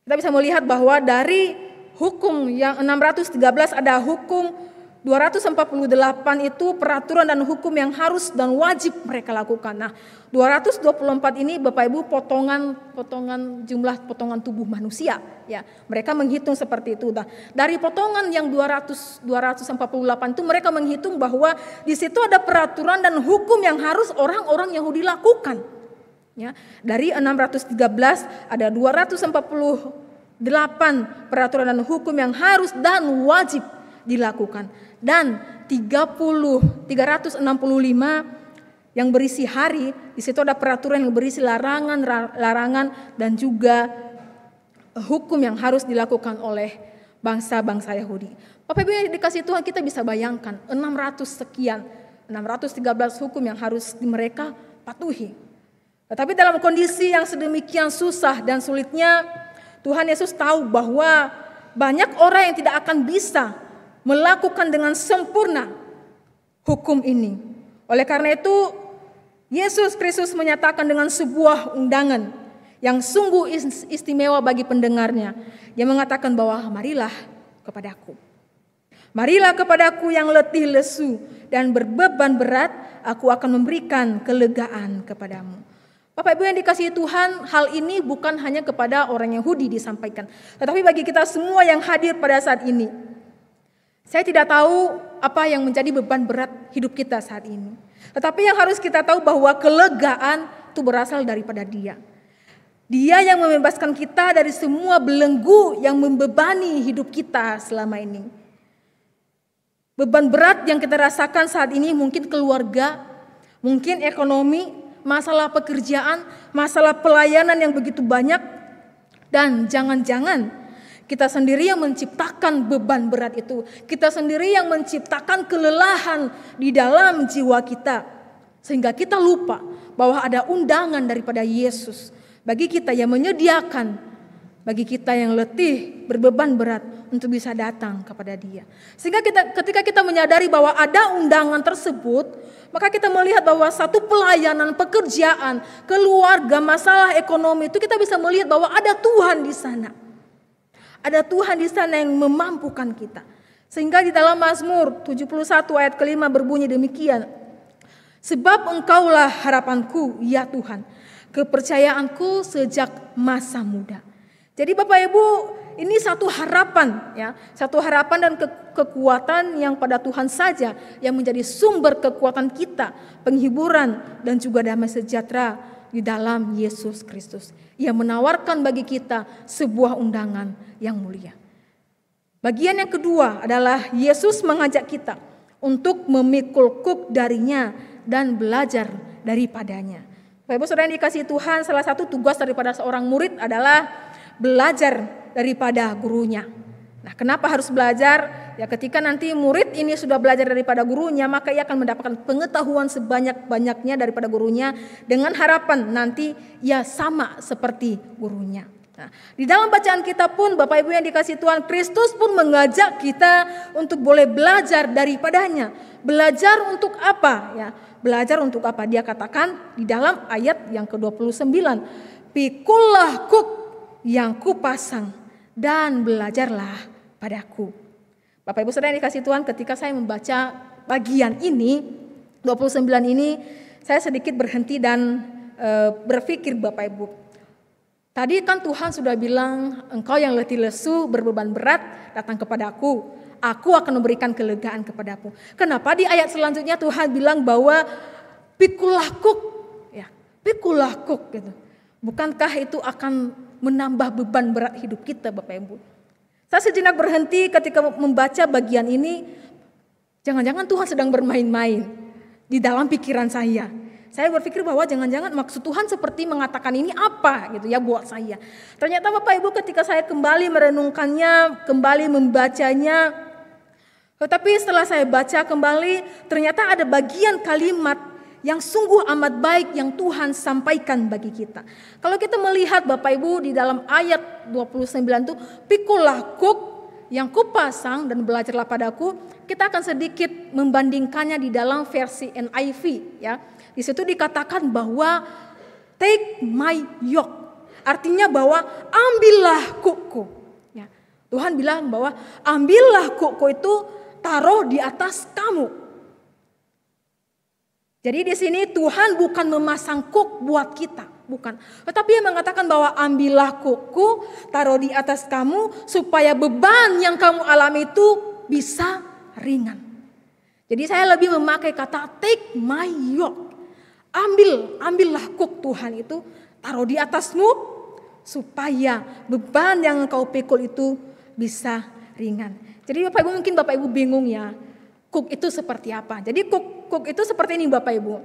Kita bisa melihat bahwa dari hukum yang 613 ada hukum 248 itu peraturan dan hukum yang harus dan wajib mereka lakukan. Nah, 224 ini Bapak Ibu jumlah potongan tubuh manusia ya. Mereka menghitung seperti itu. Nah, dari potongan yang 248 itu mereka menghitung bahwa di situ ada peraturan dan hukum yang harus orang-orang Yahudi lakukan. Ya, dari 613 ada 248 peraturan dan hukum yang harus dan wajib dilakukan. Dan 365 yang berisi hari, di situ ada peraturan yang berisi larangan dan juga hukum yang harus dilakukan oleh bangsa-bangsa Yahudi. Bapak Ibu yang dikasih Tuhan, kita bisa bayangkan 613 hukum yang harus mereka patuhi. Tetapi dalam kondisi yang sedemikian susah dan sulitnya, Tuhan Yesus tahu bahwa banyak orang yang tidak akan bisa melakukan dengan sempurna hukum ini. Oleh karena itu, Yesus Kristus menyatakan dengan sebuah undangan yang sungguh istimewa bagi pendengarnya. Dia mengatakan bahwa marilah kepadaku. Marilah kepadaku yang letih lesu dan berbeban berat, aku akan memberikan kelegaan kepadamu. Bapak Ibu yang dikasihi Tuhan, hal ini bukan hanya kepada orang Yahudi disampaikan, tetapi bagi kita semua yang hadir pada saat ini. Saya tidak tahu apa yang menjadi beban berat hidup kita saat ini. Tetapi yang harus kita tahu bahwa kelegaan itu berasal daripada Dia. Dia yang membebaskan kita dari semua belenggu yang membebani hidup kita selama ini. Beban berat yang kita rasakan saat ini mungkin keluarga, mungkin ekonomi, masalah pekerjaan, masalah pelayanan yang begitu banyak. Dan jangan-jangan kita sendiri yang menciptakan beban berat itu. Kita sendiri yang menciptakan kelelahan di dalam jiwa kita. Sehingga kita lupa bahwa ada undangan daripada Yesus bagi kita yang menyediakan, bagi kita yang letih, berbeban berat untuk bisa datang kepada Dia. Sehingga ketika kita menyadari bahwa ada undangan tersebut, maka kita melihat bahwa satu pelayanan, pekerjaan, keluarga, masalah ekonomi itu kita bisa melihat bahwa ada Tuhan di sana. Ada Tuhan di sana yang memampukan kita. Sehingga di dalam Mazmur 71 ayat ke-5 berbunyi demikian. Sebab Engkaulah harapanku, ya Tuhan, kepercayaanku sejak masa muda. Jadi Bapak Ibu, ini satu harapan ya, satu harapan dan kekuatan yang pada Tuhan saja yang menjadi sumber kekuatan kita, penghiburan dan juga damai sejahtera di dalam Yesus Kristus. Ia menawarkan bagi kita sebuah undangan yang mulia. Bagian yang kedua adalah Yesus mengajak kita untuk memikul kuk darinya dan belajar daripadanya. Bapak Ibu Saudara yang dikasihi Tuhan, salah satu tugas daripada seorang murid adalah belajar daripada gurunya. Nah, kenapa harus belajar? Ya, ketika nanti murid ini sudah belajar daripada gurunya, maka ia akan mendapatkan pengetahuan sebanyak-banyaknya daripada gurunya dengan harapan nanti ia sama seperti gurunya. Nah, di dalam bacaan kita pun Bapak Ibu yang dikasihi Tuhan, Kristus pun mengajak kita untuk boleh belajar daripadanya. Belajar untuk apa? Ya, belajar untuk apa? Dia katakan di dalam ayat yang ke-29, "Pikullah kuk yang kupasang dan belajarlah padaku." Bapak Ibu Saudara yang dikasihi Tuhan, ketika saya membaca bagian ini 29 ini, saya sedikit berhenti dan berpikir Bapak Ibu. Tadi kan Tuhan sudah bilang, engkau yang letih lesu berbeban berat datang kepadaku, aku akan memberikan kelegaan kepadamu. Kenapa di ayat selanjutnya Tuhan bilang bahwa pikullah kuk, ya, pikullah kuk gitu. Bukankah itu akan menambah beban berat hidup kita Bapak Ibu? Saya sejenak berhenti ketika membaca bagian ini. Jangan-jangan Tuhan sedang bermain-main di dalam pikiran saya. Saya berpikir bahwa jangan-jangan maksud Tuhan seperti mengatakan ini apa gitu ya buat saya. Ternyata Bapak Ibu ketika saya kembali merenungkannya, kembali membacanya. Tetapi setelah saya baca kembali, ternyata ada bagian kalimat yang sungguh amat baik yang Tuhan sampaikan bagi kita. Kalau kita melihat Bapak Ibu di dalam ayat 29 itu, pikullah kuk yang kupasang dan belajarlah padaku, kita akan sedikit membandingkannya di dalam versi NIV ya. Di situ dikatakan bahwa take my yoke, artinya bahwa ambillah kukku. Ya. Tuhan bilang bahwa ambillah kukku itu, taruh di atas kamu. Jadi di sini Tuhan bukan memasang kuk buat kita, bukan. Tetapi Dia mengatakan bahwa ambillah kukku, taruh di atas kamu, supaya beban yang kamu alami itu bisa ringan. Jadi saya lebih memakai kata take my yoke. Ambillah kuk Tuhan itu, taruh di atasmu, supaya beban yang kau pikul itu bisa ringan. Jadi Bapak Ibu, mungkin Bapak Ibu bingung ya, kuk itu seperti apa? Jadi kuk itu seperti ini Bapak Ibu.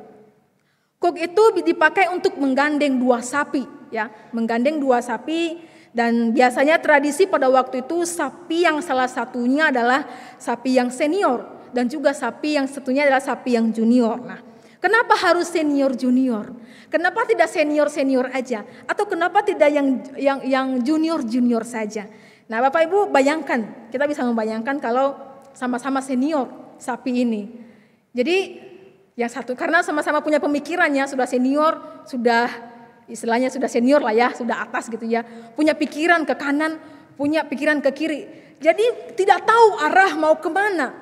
Kuk itu dipakai untuk menggandeng 2 sapi ya, menggandeng 2 sapi, dan biasanya tradisi pada waktu itu sapi yang salah satunya adalah sapi yang senior dan juga sapi yang satunya adalah sapi yang junior. Nah, kenapa harus senior junior? Kenapa tidak senior senior aja? Atau kenapa tidak yang junior junior saja? Nah, Bapak Ibu bayangkan, kita bisa membayangkan kalau sama-sama senior sapi ini. Jadi yang satu karena sama-sama punya pemikirannya, sudah senior, sudah istilahnya sudah senior lah ya, sudah atas gitu ya. Punya pikiran ke kanan, punya pikiran ke kiri. Jadi tidak tahu arah mau kemana.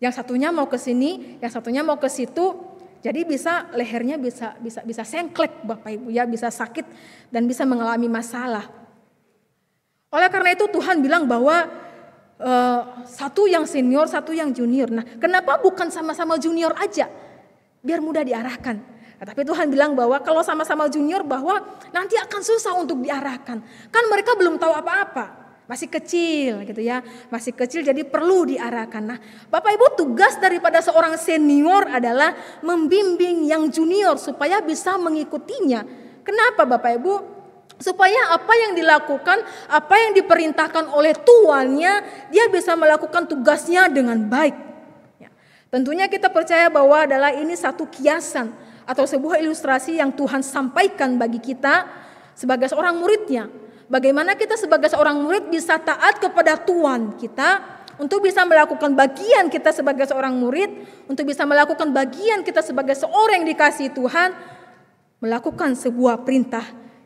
Yang satunya mau ke sini, yang satunya mau ke situ. Jadi bisa lehernya bisa sengklek Bapak Ibu ya, bisa sakit dan bisa mengalami masalah. Oleh karena itu Tuhan bilang bahwa satu yang senior, satu yang junior. Nah, kenapa bukan sama-sama junior aja? Biar mudah diarahkan. Nah, tapi Tuhan bilang bahwa kalau sama-sama junior bahwa nanti akan susah untuk diarahkan. Kan mereka belum tahu apa-apa. Masih kecil gitu ya. Masih kecil jadi perlu diarahkan. Nah, Bapak Ibu, tugas daripada seorang senior adalah membimbing yang junior supaya bisa mengikutinya. Kenapa Bapak Ibu? Supaya apa yang dilakukan, apa yang diperintahkan oleh tuannya, dia bisa melakukan tugasnya dengan baik. Ya. Tentunya kita percaya bahwa adalah ini satu kiasan atau sebuah ilustrasi yang Tuhan sampaikan bagi kita sebagai seorang muridnya. Bagaimana kita sebagai seorang murid bisa taat kepada Tuhan kita, untuk bisa melakukan bagian kita sebagai seorang murid, untuk bisa melakukan bagian kita sebagai seorang yang dikasihi Tuhan, melakukan sebuah perintah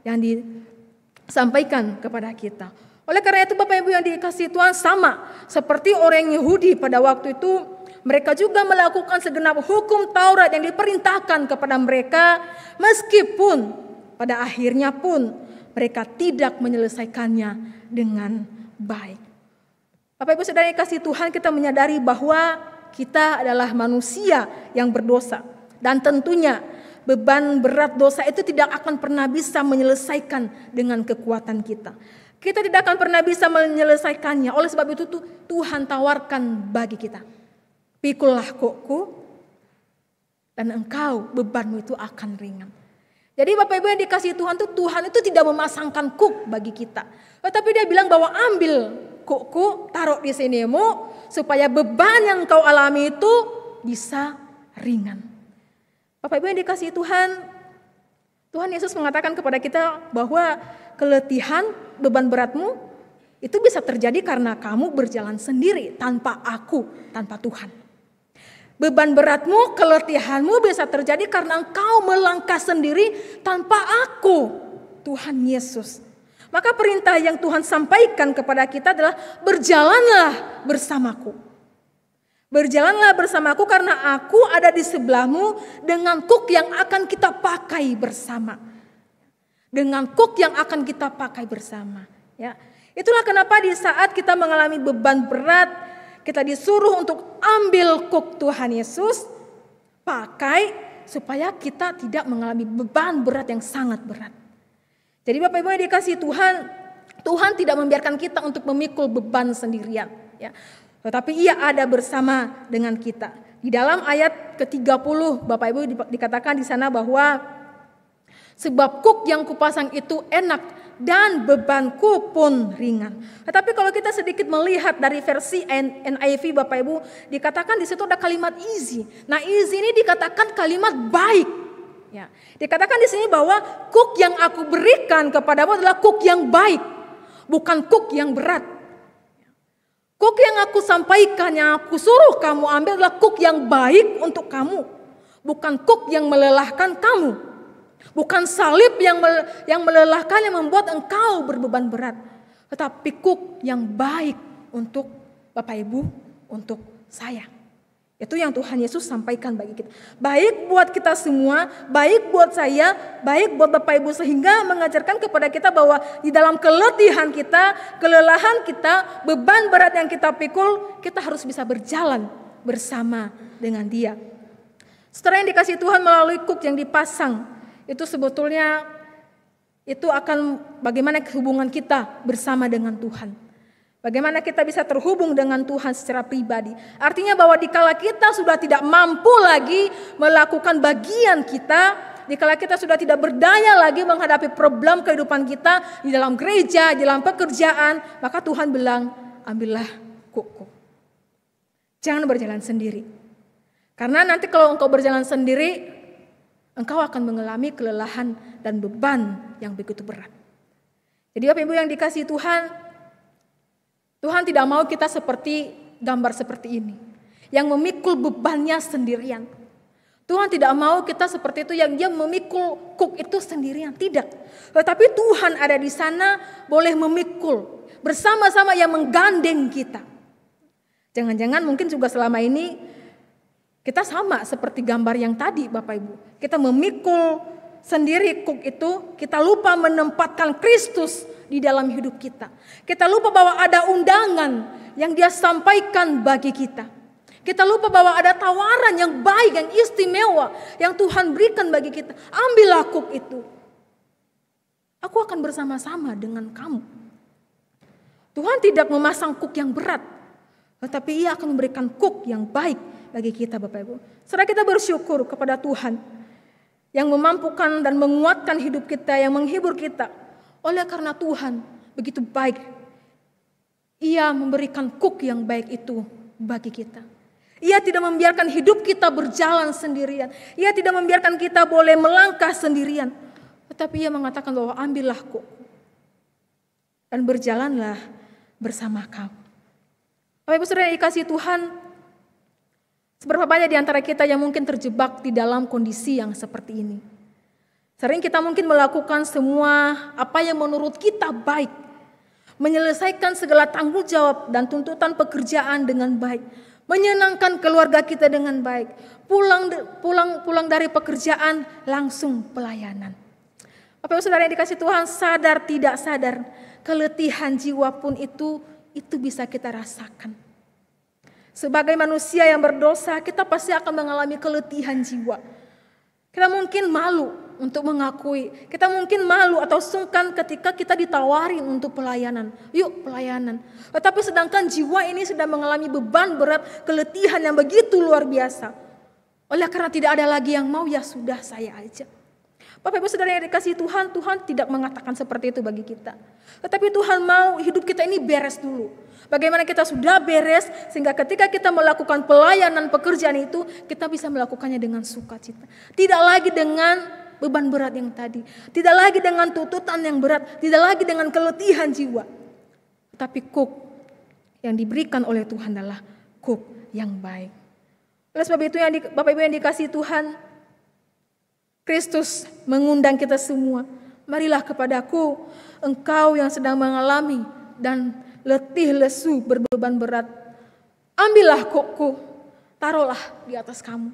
yang disampaikan kepada kita. Oleh karena itu Bapak Ibu yang dikasihi Tuhan, sama seperti orang Yahudi pada waktu itu, mereka juga melakukan segenap hukum Taurat yang diperintahkan kepada mereka, meskipun pada akhirnya pun mereka tidak menyelesaikannya dengan baik. Bapak Ibu Saudara yang dikasihi Tuhan, kita menyadari bahwa kita adalah manusia yang berdosa, dan tentunya beban berat dosa itu tidak akan pernah bisa menyelesaikan dengan kekuatan kita. Kita tidak akan pernah bisa menyelesaikannya. Oleh sebab itu Tuhan tawarkan bagi kita, pikullah kukku dan engkau bebanmu itu akan ringan. Jadi Bapak Ibu yang dikasihi Tuhan itu tidak memasangkan kuk bagi kita. Tetapi Dia bilang bahwa ambil kukku, taruh di sinimu supaya beban yang kau alami itu bisa ringan. Bapak Ibu yang dikasihi Tuhan, Tuhan Yesus mengatakan kepada kita bahwa keletihan, beban beratmu itu bisa terjadi karena kamu berjalan sendiri tanpa aku, tanpa Tuhan. Beban beratmu, keletihanmu bisa terjadi karena engkau melangkah sendiri tanpa aku, Tuhan Yesus. Maka perintah yang Tuhan sampaikan kepada kita adalah berjalanlah bersamaku. Berjalanlah bersamaku karena aku ada di sebelahmu dengan kuk yang akan kita pakai bersama. Dengan kuk yang akan kita pakai bersama. Ya. Itulah kenapa di saat kita mengalami beban berat, kita disuruh untuk ambil kuk Tuhan Yesus, pakai supaya kita tidak mengalami beban berat yang sangat berat. Jadi Bapak Ibu yang dikasihi Tuhan, Tuhan tidak membiarkan kita untuk memikul beban sendirian. Ya. Tetapi Ia ada bersama dengan kita. Di dalam ayat ke-30 Bapak Ibu dikatakan di sana bahwa sebab kuk yang kupasang itu enak dan bebanku pun ringan. Tetapi kalau kita sedikit melihat dari versi NIV Bapak Ibu, dikatakan di situ ada kalimat easy. Nah, easy ini dikatakan kalimat baik. Ya, dikatakan di sini bahwa kuk yang aku berikan kepadamu adalah kuk yang baik, bukan kuk yang berat. Kuk yang aku sampaikan, yang aku suruh kamu ambil adalah kuk yang baik untuk kamu. Bukan kuk yang melelahkan kamu. Bukan salib yang melelahkan, yang membuat engkau berbeban berat. Tetapi kuk yang baik untuk Bapak Ibu, untuk saya. Itu yang Tuhan Yesus sampaikan bagi kita. Baik buat kita semua, baik buat saya, baik buat Bapak Ibu. Sehingga mengajarkan kepada kita bahwa di dalam keletihan kita, kelelahan kita, beban berat yang kita pikul, kita harus bisa berjalan bersama dengan Dia. Setelah yang dikasih Tuhan melalui kuk yang dipasang, itu sebetulnya itu akan bagaimana hubungan kita bersama dengan Tuhan. Bagaimana kita bisa terhubung dengan Tuhan secara pribadi. Artinya bahwa dikala kita sudah tidak mampu lagi melakukan bagian kita, dikala kita sudah tidak berdaya lagi menghadapi problem kehidupan kita di dalam gereja, di dalam pekerjaan, maka Tuhan bilang, ambillah kuk. Jangan berjalan sendiri. Karena nanti kalau engkau berjalan sendiri, engkau akan mengalami kelelahan dan beban yang begitu berat. Jadi Bapak Ibu yang dikasihi Tuhan, Tuhan tidak mau kita seperti gambar seperti ini, yang memikul bebannya sendirian. Tuhan tidak mau kita seperti itu, yang dia memikul kuk itu sendirian, tidak. Tetapi Tuhan ada di sana boleh memikul, bersama-sama yang menggandeng kita. Jangan-jangan mungkin juga selama ini kita sama seperti gambar yang tadi Bapak Ibu. Kita memikul sendiri kuk itu, kita lupa menempatkan Kristus di dalam hidup kita. Kita lupa bahwa ada undangan yang Dia sampaikan bagi kita. Kita lupa bahwa ada tawaran yang baik, yang istimewa yang Tuhan berikan bagi kita. Ambillah kuk itu. Aku akan bersama-sama dengan kamu. Tuhan tidak memasang kuk yang berat, tetapi Ia akan memberikan kuk yang baik bagi kita Bapak Ibu. Setelah kita bersyukur kepada Tuhan yang memampukan dan menguatkan hidup kita, yang menghibur kita. Oleh karena Tuhan begitu baik, Ia memberikan kuk yang baik itu bagi kita. Ia tidak membiarkan hidup kita berjalan sendirian. Ia tidak membiarkan kita boleh melangkah sendirian. Tetapi Ia mengatakan bahwa ambillah kuk dan berjalanlah bersama kau. Bapak Ibu Saudara yang dikasihi Tuhan, seberapa banyak di antara kita yang mungkin terjebak di dalam kondisi yang seperti ini. Sering kita mungkin melakukan semua apa yang menurut kita baik. Menyelesaikan segala tanggung jawab dan pekerjaan dengan baik. Menyenangkan keluarga kita dengan baik. Pulang dari pekerjaan langsung pelayanan. Bapak Ibu Saudara yang dikasihi Tuhan, sadar tidak sadar, keletihan jiwa pun itu bisa kita rasakan. Sebagai manusia yang berdosa, kita pasti akan mengalami keletihan jiwa. Kita mungkin malu untuk mengakui. Kita mungkin malu atau sungkan ketika kita ditawarin untuk pelayanan. Yuk pelayanan. Tetapi sedangkan jiwa ini sedang mengalami beban berat, keletihan yang begitu luar biasa. Oleh karena tidak ada lagi yang mau, ya sudah saya aja. Bapak Ibu Saudara yang dikasihi Tuhan, Tuhan tidak mengatakan seperti itu bagi kita. Tetapi Tuhan mau hidup kita ini beres dulu. Bagaimana kita sudah beres sehingga ketika kita melakukan pelayanan pekerjaan itu, kita bisa melakukannya dengan sukacita. Tidak lagi dengan beban berat yang tadi. Tidak lagi dengan tuntutan yang berat. Tidak lagi dengan keletihan jiwa. Tetapi kuk yang diberikan oleh Tuhan adalah kuk yang baik. Oleh sebab itu Bapak Ibu yang dikasihi Tuhan, Kristus mengundang kita semua. Marilah kepadaku, engkau yang sedang mengalami dan letih lesu berbeban berat. Ambillah kukku, taruhlah di atas kamu.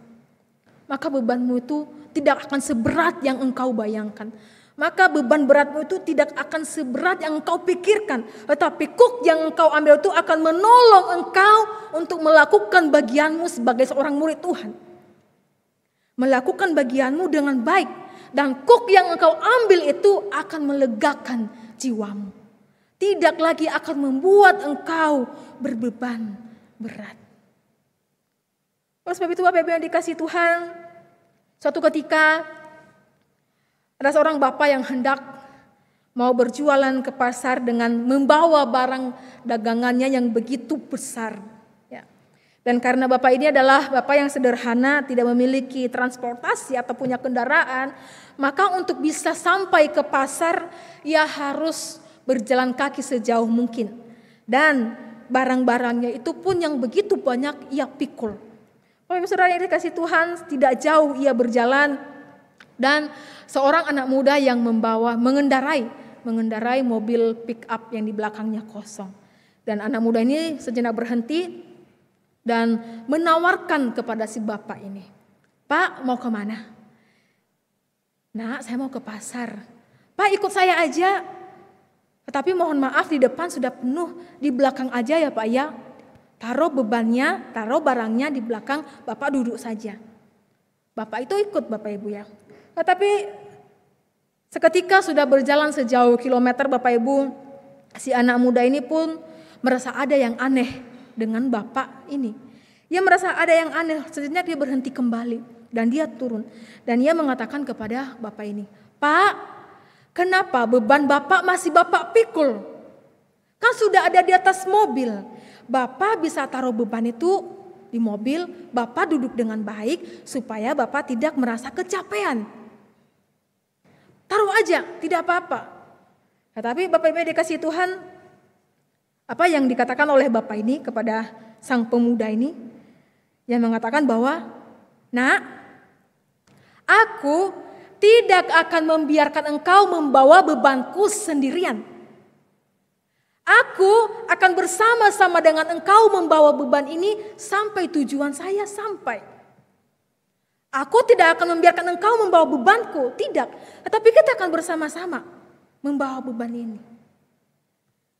Maka bebanmu itu tidak akan seberat yang engkau bayangkan. Maka beban beratmu itu tidak akan seberat yang engkau pikirkan. Tetapi kuk yang engkau ambil itu akan menolong engkau untuk melakukan bagianmu sebagai seorang murid Tuhan. Melakukan bagianmu dengan baik. Dan kuk yang engkau ambil itu akan melegakan jiwamu. Tidak lagi akan membuat engkau berbeban berat. Oleh sebab itu Bapak Ibu yang dikasihi Tuhan, suatu ketika ada seorang bapak yang hendak mau berjualan ke pasar dengan membawa barang dagangannya yang begitu besar. Dan karena bapak ini adalah bapak yang sederhana, tidak memiliki transportasi atau punya kendaraan, maka untuk bisa sampai ke pasar, ia harus berjalan kaki sejauh mungkin. Dan barang-barangnya itu pun yang begitu banyak ia pikul. Bapak Ibu Saudara yang dikasihi Tuhan, tidak jauh ia berjalan dan seorang anak muda yang mengendarai mobil pick up yang di belakangnya kosong. Dan anak muda ini sejenak berhenti dan menawarkan kepada si bapak ini, "Pak, mau kemana?" "Nak, saya mau ke pasar." "Pak, ikut saya aja. Tetapi mohon maaf di depan sudah penuh, di belakang aja ya Pak ya. Taruh bebannya, taruh barangnya di belakang, Bapak duduk saja." Bapak itu ikut Bapak Ibu ya. Tetapi seketika sudah berjalan sejauh kilometer Bapak Ibu, si anak muda ini pun merasa ada yang aneh dengan bapak ini. Ia merasa ada yang aneh, sejenak dia berhenti kembali dan dia turun. Dan ia mengatakan kepada bapak ini, "Pak, kenapa beban bapak masih bapak pikul? Kan sudah ada di atas mobil. Bapak bisa taruh beban itu di mobil, bapak duduk dengan baik supaya bapak tidak merasa kecapean. Taruh aja, tidak apa-apa." Tetapi Bapak Ibu dikasihi Tuhan, apa yang dikatakan oleh bapak ini kepada sang pemuda ini? Yang mengatakan bahwa, "Nak, aku tidak akan membiarkan engkau membawa bebanku sendirian. Aku akan bersama-sama dengan engkau membawa beban ini sampai tujuan saya sampai. Aku tidak akan membiarkan engkau membawa bebanku, tidak. Tetapi kita akan bersama-sama membawa beban ini."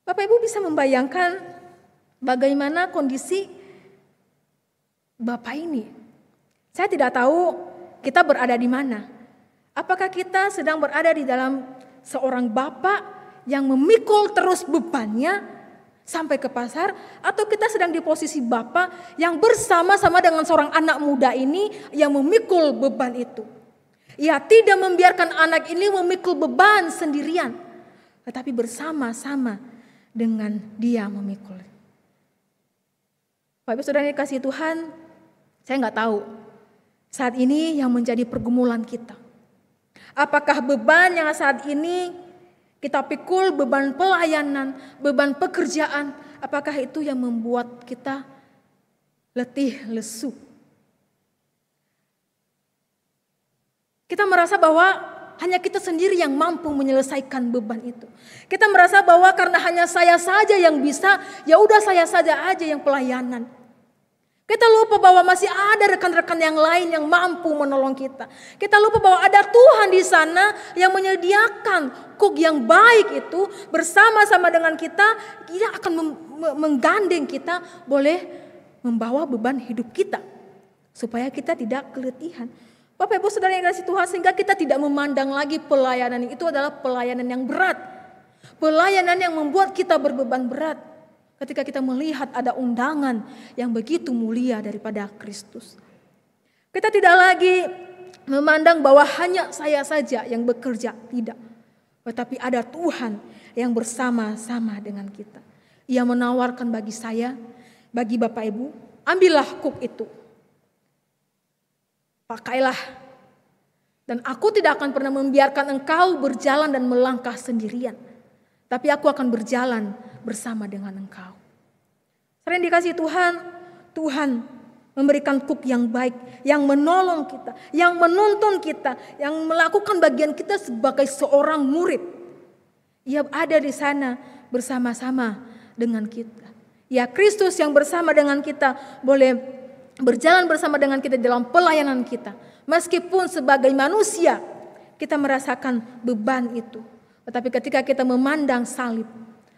Bapak Ibu bisa membayangkan bagaimana kondisi bapak ini. Saya tidak tahu kita berada di mana. Apakah kita sedang berada di dalam seorang bapak yang memikul terus bebannya sampai ke pasar, atau kita sedang di posisi bapak yang bersama-sama dengan seorang anak muda ini yang memikul beban itu. Ia tidak membiarkan anak ini memikul beban sendirian, tetapi bersama-sama dengan dia memikul. Bapak Ibu Saudara yang dikasihi Tuhan, saya nggak tahu saat ini yang menjadi pergumulan kita. Apakah beban yang saat ini kita pikul, beban pelayanan, beban pekerjaan, apakah itu yang membuat kita letih, lesu? Kita merasa bahwa hanya kita sendiri yang mampu menyelesaikan beban itu. Kita merasa bahwa karena hanya saya saja yang bisa, ya udah saya saja aja yang pelayanan. Kita lupa bahwa masih ada rekan-rekan yang lain yang mampu menolong kita. Kita lupa bahwa ada Tuhan di sana yang menyediakan kuk yang baik itu bersama-sama dengan kita. Dia akan menggandeng kita boleh membawa beban hidup kita supaya kita tidak keletihan. Bapak Ibu Saudara yang dikasihi Tuhan, sehingga kita tidak memandang lagi pelayanan itu adalah pelayanan yang berat. Pelayanan yang membuat kita berbeban berat. Ketika kita melihat ada undangan yang begitu mulia daripada Kristus. Kita tidak lagi memandang bahwa hanya saya saja yang bekerja, tidak. Tetapi ada Tuhan yang bersama-sama dengan kita. Ia menawarkan bagi saya, bagi Bapak Ibu, ambillah kuk itu. Pakailah. Dan aku tidak akan pernah membiarkan engkau berjalan dan melangkah sendirian. Tapi aku akan berjalan bersama dengan engkau. Sering dikasihi Tuhan, Tuhan memberikan kuk yang baik, yang menolong kita, yang menuntun kita, yang melakukan bagian kita sebagai seorang murid. Ia ada di sana bersama-sama dengan kita. Ya, Kristus yang bersama dengan kita boleh berjalan bersama dengan kita dalam pelayanan kita. Meskipun sebagai manusia kita merasakan beban itu. Tetapi ketika kita memandang salib,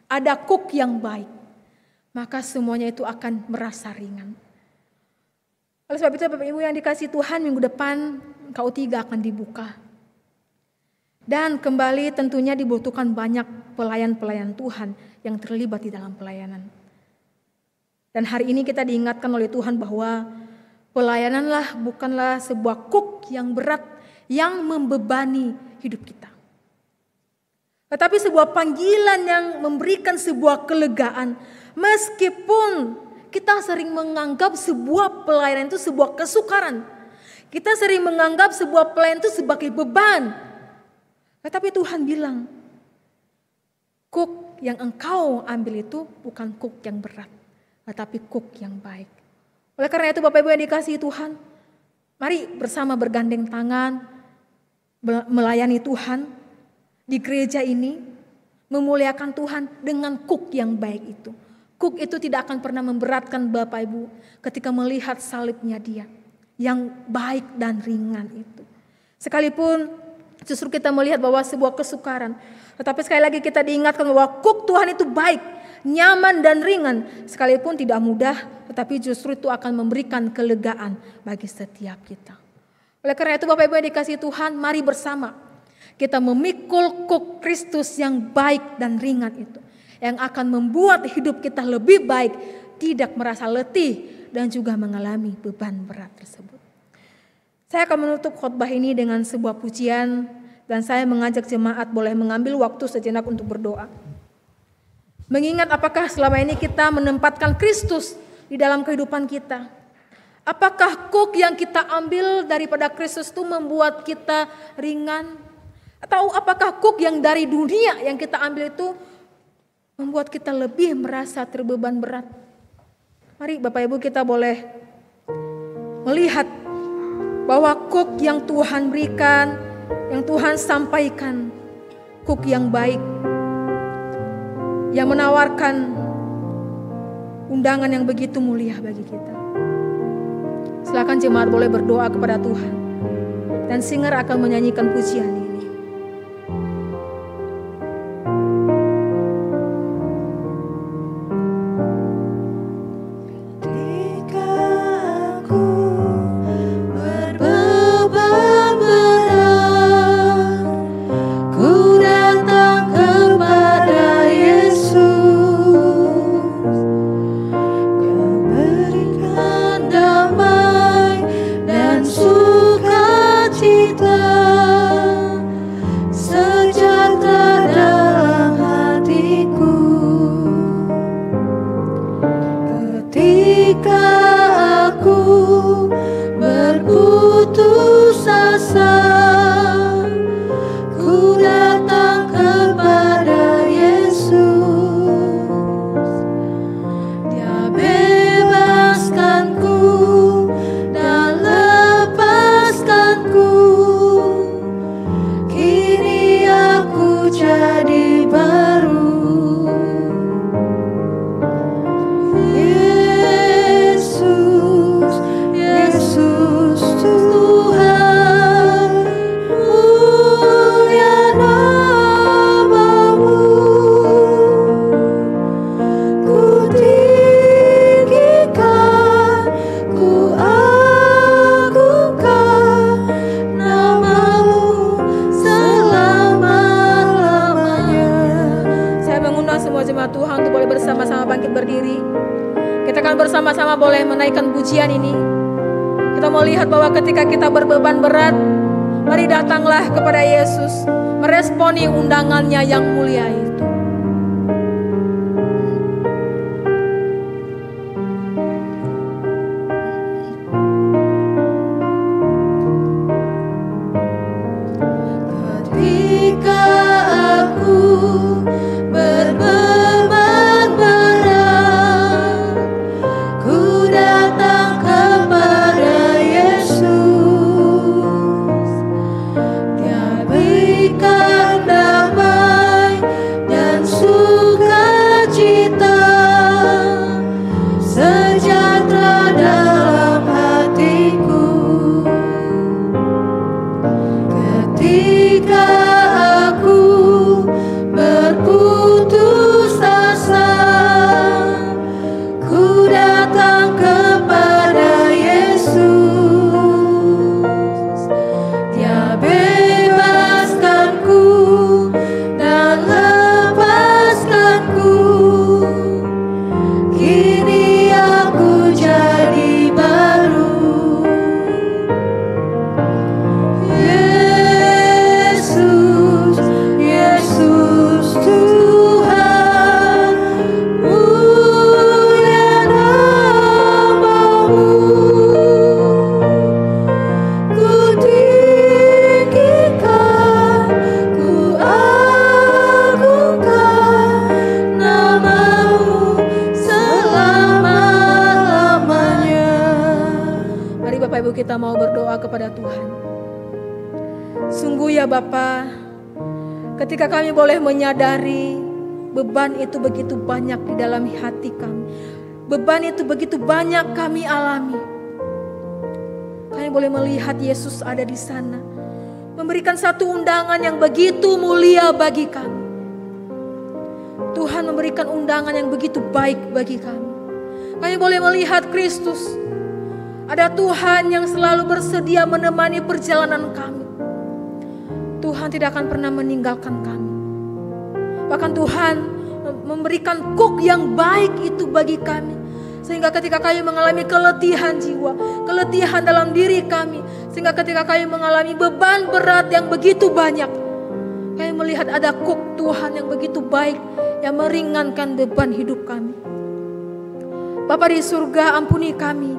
ada kuk yang baik, maka semuanya itu akan merasa ringan. Oleh sebab itu Bapak Ibu yang dikasihi Tuhan, minggu depan KU3 akan dibuka. Dan kembali tentunya dibutuhkan banyak pelayan-pelayan Tuhan yang terlibat di dalam pelayanan. Dan hari ini kita diingatkan oleh Tuhan bahwa pelayananlah bukanlah sebuah kuk yang berat yang membebani hidup kita. Tetapi sebuah panggilan yang memberikan sebuah kelegaan. Meskipun kita sering menganggap sebuah pelayanan itu sebuah kesukaran. Kita sering menganggap sebuah pelayanan itu sebagai beban. Tetapi Tuhan bilang, kuk yang engkau ambil itu bukan kuk yang berat. tetapi cook yang baik. Oleh karena itu Bapak Ibu yang dikasihi Tuhan, mari bersama bergandeng tangan, melayani Tuhan di gereja ini, memuliakan Tuhan dengan cook yang baik itu. Cook itu tidak akan pernah memberatkan Bapak Ibu ketika melihat salibnya Dia yang baik dan ringan itu. Sekalipun justru kita melihat bahwa sebuah kesukaran, tetapi sekali lagi kita diingatkan bahwa cook Tuhan itu baik, nyaman dan ringan. Sekalipun tidak mudah, tetapi justru itu akan memberikan kelegaan bagi setiap kita. Oleh karena itu Bapak Ibu yang dikasihi Tuhan, mari bersama kita memikul cook Kristus yang baik dan ringan itu, yang akan membuat hidup kita lebih baik, tidak merasa letih dan juga mengalami beban berat tersebut. Saya akan menutup khotbah ini dengan sebuah pujian, dan saya mengajak jemaat boleh mengambil waktu sejenak untuk berdoa. Mengingat apakah selama ini kita menempatkan Kristus di dalam kehidupan kita. Apakah cook yang kita ambil daripada Kristus itu membuat kita ringan? Atau apakah cook yang dari dunia yang kita ambil itu membuat kita lebih merasa terbeban berat? Mari Bapak Ibu kita boleh melihat bahwa cook yang Tuhan berikan, yang Tuhan sampaikan, cook yang baik, yang menawarkan undangan yang begitu mulia bagi kita. Silakan jemaat boleh berdoa kepada Tuhan, dan singer akan menyanyikan pujian ini. Bersama-sama boleh menaikkan pujian ini. Kita mau lihat bahwa ketika kita berbeban berat, mari datanglah kepada Yesus, meresponi undangannya yang mulia itu. Ketika aku damai dan kepada Tuhan. Sungguh ya Bapa, ketika kami boleh menyadari beban itu begitu banyak di dalam hati kami, beban itu begitu banyak kami alami, kami boleh melihat Yesus ada di sana, memberikan satu undangan yang begitu mulia bagi kami. Tuhan memberikan undangan yang begitu baik bagi kami. Kami boleh melihat Kristus. Ada Tuhan yang selalu bersedia menemani perjalanan kami. Tuhan tidak akan pernah meninggalkan kami. Bahkan Tuhan memberikan kuk yang baik itu bagi kami. Sehingga ketika kami mengalami keletihan jiwa, keletihan dalam diri kami, sehingga ketika kami mengalami beban berat yang begitu banyak, kami melihat ada kuk Tuhan yang begitu baik, yang meringankan beban hidup kami. Bapa di surga, ampuni kami.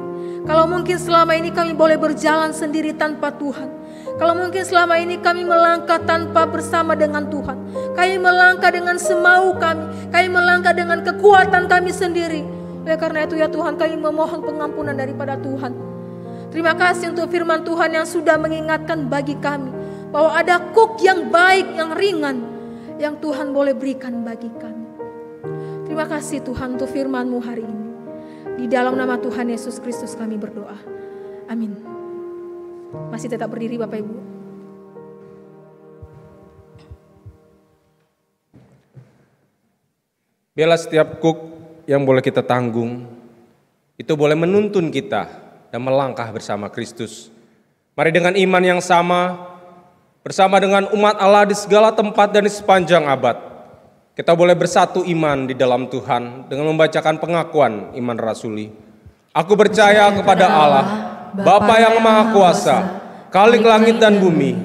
Kalau mungkin selama ini kami boleh berjalan sendiri tanpa Tuhan. Kalau mungkin selama ini kami melangkah tanpa bersama dengan Tuhan. Kami melangkah dengan semau kami. Kami melangkah dengan kekuatan kami sendiri. Oleh karena itu ya Tuhan, kami memohon pengampunan daripada Tuhan. Terima kasih untuk firman Tuhan yang sudah mengingatkan bagi kami bahwa ada kuk yang baik, yang ringan, yang Tuhan boleh berikan bagi kami. Terima kasih Tuhan untuk firman-Mu hari ini. Di dalam nama Tuhan Yesus Kristus kami berdoa. Amin. Masih tetap berdiri Bapak Ibu. Biarlah setiap kuk yang boleh kita tanggung, itu boleh menuntun kita dan melangkah bersama Kristus. Mari dengan iman yang sama, bersama dengan umat Allah di segala tempat dan di sepanjang abad, kita boleh bersatu iman di dalam Tuhan dengan membacakan pengakuan iman rasuli. Aku percaya kepada Allah, Bapa yang Maha Kuasa, Khalik langit dan bumi,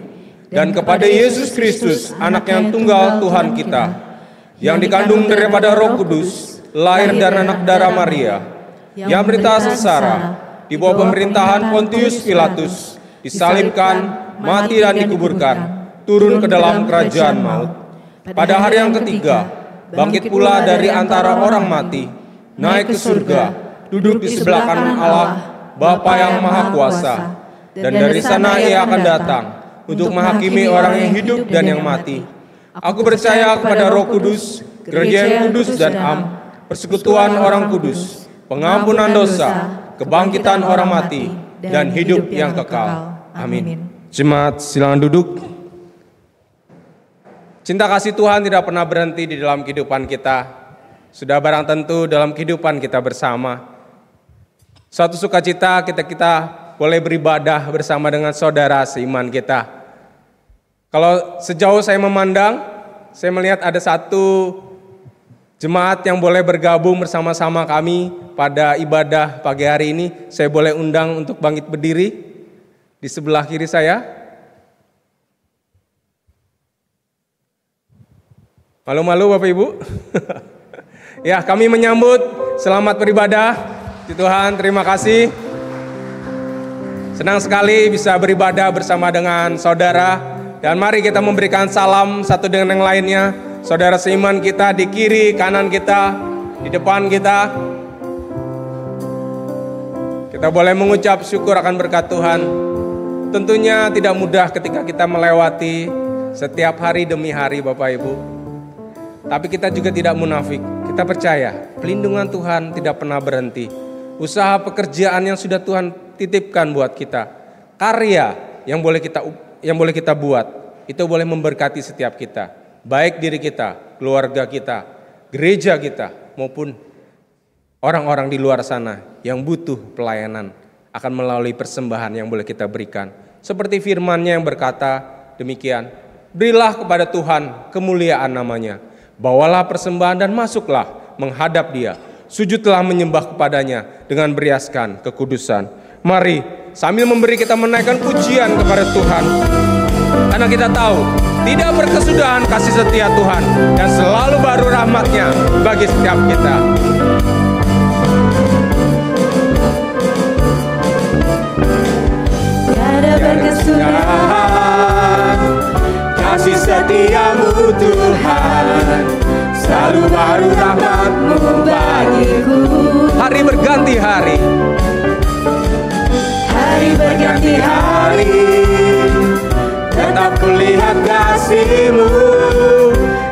dan kepada Yesus Kristus, Anak yang tunggal Tuhan kita, yang dikandung daripada Roh Kudus, lahir dari anak darah Maria, yang menderita sengsara, di bawah pemerintahan Pontius Pilatus, disalibkan, mati dan dikuburkan, turun ke dalam kerajaan maut. Pada hari yang ketiga, bangkit pula dari antara orang mati, naik ke surga, duduk di sebelah kanan Allah, Bapa yang Maha Kuasa, dan dari sana Ia akan datang untuk menghakimi orang yang hidup dan yang mati. Aku percaya kepada Roh Kudus, gereja yang kudus dan am, persekutuan orang kudus, pengampunan dosa, kebangkitan orang mati, dan hidup yang kekal. Amin. Jemaat, silakan duduk. Cinta kasih Tuhan tidak pernah berhenti di dalam kehidupan kita. Sudah barang tentu dalam kehidupan kita bersama. Suatu sukacita kita boleh beribadah bersama dengan saudara seiman kita. Kalau sejauh saya memandang, saya melihat ada satu jemaat yang boleh bergabung bersama-sama kami pada ibadah pagi hari ini. Saya boleh undang untuk bangkit berdiri di sebelah kiri saya. Malu-malu Bapak Ibu. Ya, kami menyambut selamat beribadah. Puji Tuhan, terima kasih. Senang sekali bisa beribadah bersama dengan saudara. Dan mari kita memberikan salam satu dengan yang lainnya. Saudara seiman kita di kiri, kanan kita, di depan kita. Kita boleh mengucap syukur akan berkat Tuhan. Tentunya tidak mudah ketika kita melewati setiap hari demi hari Bapak Ibu. Tapi kita juga tidak munafik. Kita percaya pelindungan Tuhan tidak pernah berhenti. Usaha pekerjaan yang sudah Tuhan titipkan buat kita, karya yang boleh kita buat, itu boleh memberkati setiap kita, baik diri kita, keluarga kita, gereja kita, maupun orang-orang di luar sana yang butuh pelayanan akan melalui persembahan yang boleh kita berikan. Seperti firman-Nya yang berkata demikian, berilah kepada Tuhan kemuliaan namanya. Bawalah persembahan dan masuklah menghadap Dia. Sujudlah menyembah kepadanya dengan beriaskan kekudusan. Mari sambil memberi kita menaikkan pujian kepada Tuhan. Karena kita tahu tidak berkesudahan kasih setia Tuhan dan selalu baru rahmat-Nya bagi setiap kita. Tiada berkesudahan kasih setiamu Tuhan, selalu baru rahmat-Mu bagiku. Hari berganti hari, hari berganti hari, kasih-Mu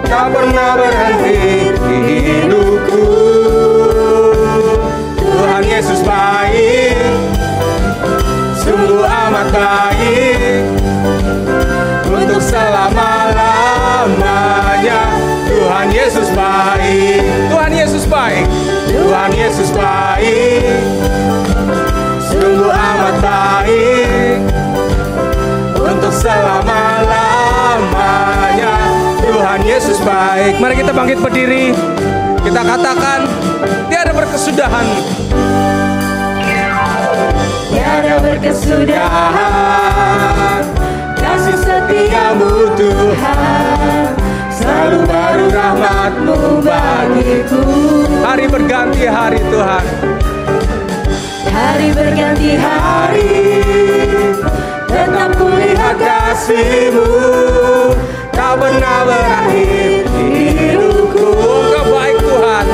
tak pernah berhenti di hidupku. Tuhan Yesus baik, sungguh amat baik, untuk selama-lamanya. Tuhan Yesus baik, Tuhan Yesus baik, Tuhan Yesus baik, sungguh amat baik, untuk selama-lamanya. Tuhan Yesus baik. Mari kita bangkit berdiri, kita katakan tiada berkesudahan, Tiada berkesudahan kasih setia-Mu Tuhan, selalu baru rahmat-Mu bagiku. hari berganti hari Tuhan, Hari berganti hari, tetap kulihat kasih-Mu tak pernah berakhir di hidupku. Engkau baik Tuhan,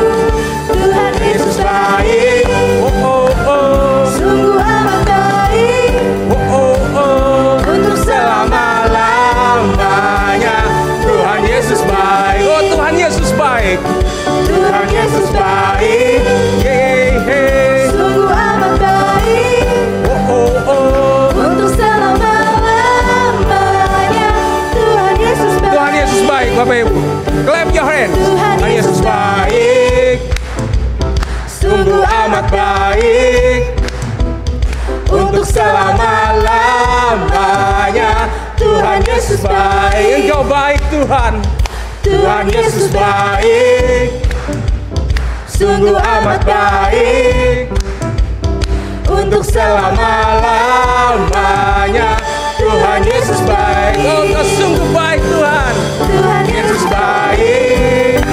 Tuhan Yesus baik, sungguh amat baik, untuk selama-lamanya. Tuhan Yesus baik, oh Tuhan Yesus baik, Tuhan Yesus baik, sungguh amat baik, untuk selama-lamanya. Tuhan Yesus baik, Tuhan Yesus baik, Bapak Ibu. Clap your hands. Tuhan Yesus baik, sungguh amat baik, untuk selama-lamanya. Tuhan Yesus baik, Engkau baik Tuhan. Tuhan Yesus baik, sungguh amat baik, untuk selama-lamanya. Tuhan Yesus baik, oh Engkau sungguh baik Tuhan. Tuhan Yesus baik,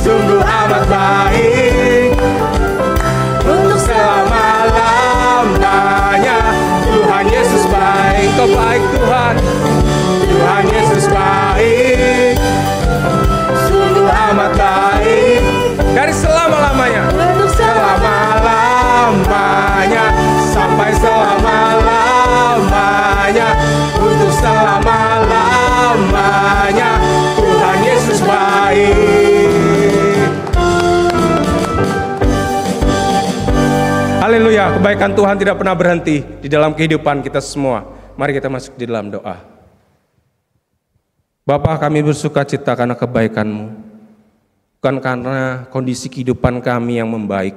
sungguh amat baik, untuk selama-lamanya. Tuhan Yesus baik, Engkau baik Tuhan. Tuhan Yesus baik, sungguh amat baik, dari selama-lamanya, selama-lamanya, sampai selama-lamanya, untuk selama-lamanya. Tuhan Yesus baik. Haleluya, kebaikan Tuhan tidak pernah berhenti di dalam kehidupan kita semua. Mari kita masuk di dalam doa. Bapa, kami bersuka cita karena kebaikan-Mu, bukan karena kondisi kehidupan kami yang membaik,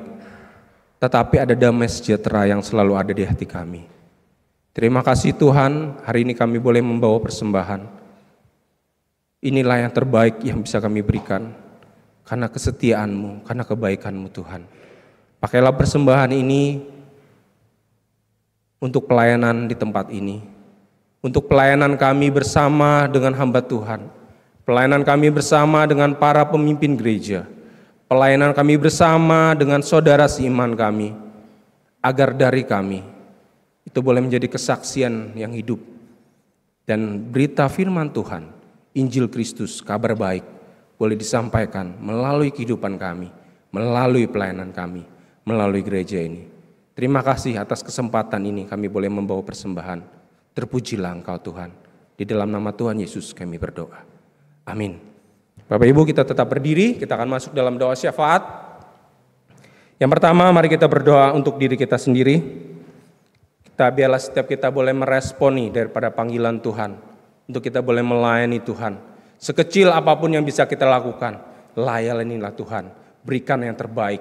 tetapi ada damai sejahtera yang selalu ada di hati kami. Terima kasih Tuhan, hari ini kami boleh membawa persembahan. Inilah yang terbaik yang bisa kami berikan, karena kesetiaan-Mu, karena kebaikan-Mu Tuhan. Pakailah persembahan ini untuk pelayanan di tempat ini, untuk pelayanan kami bersama dengan hamba Tuhan, pelayanan kami bersama dengan para pemimpin gereja, pelayanan kami bersama dengan saudara seiman kami, agar dari kami itu boleh menjadi kesaksian yang hidup dan berita firman Tuhan, Injil Kristus, kabar baik boleh disampaikan melalui kehidupan kami, melalui pelayanan kami, melalui gereja ini. Terima kasih atas kesempatan ini kami boleh membawa persembahan. Terpujilah Engkau Tuhan. Di dalam nama Tuhan Yesus kami berdoa. Amin. Bapak Ibu, kita tetap berdiri, kita akan masuk dalam doa syafaat. Yang pertama, mari kita berdoa untuk diri kita sendiri. Biarlah setiap kita boleh meresponi daripada panggilan Tuhan, untuk kita boleh melayani Tuhan. Sekecil apapun yang bisa kita lakukan, layanilah Tuhan, berikan yang terbaik.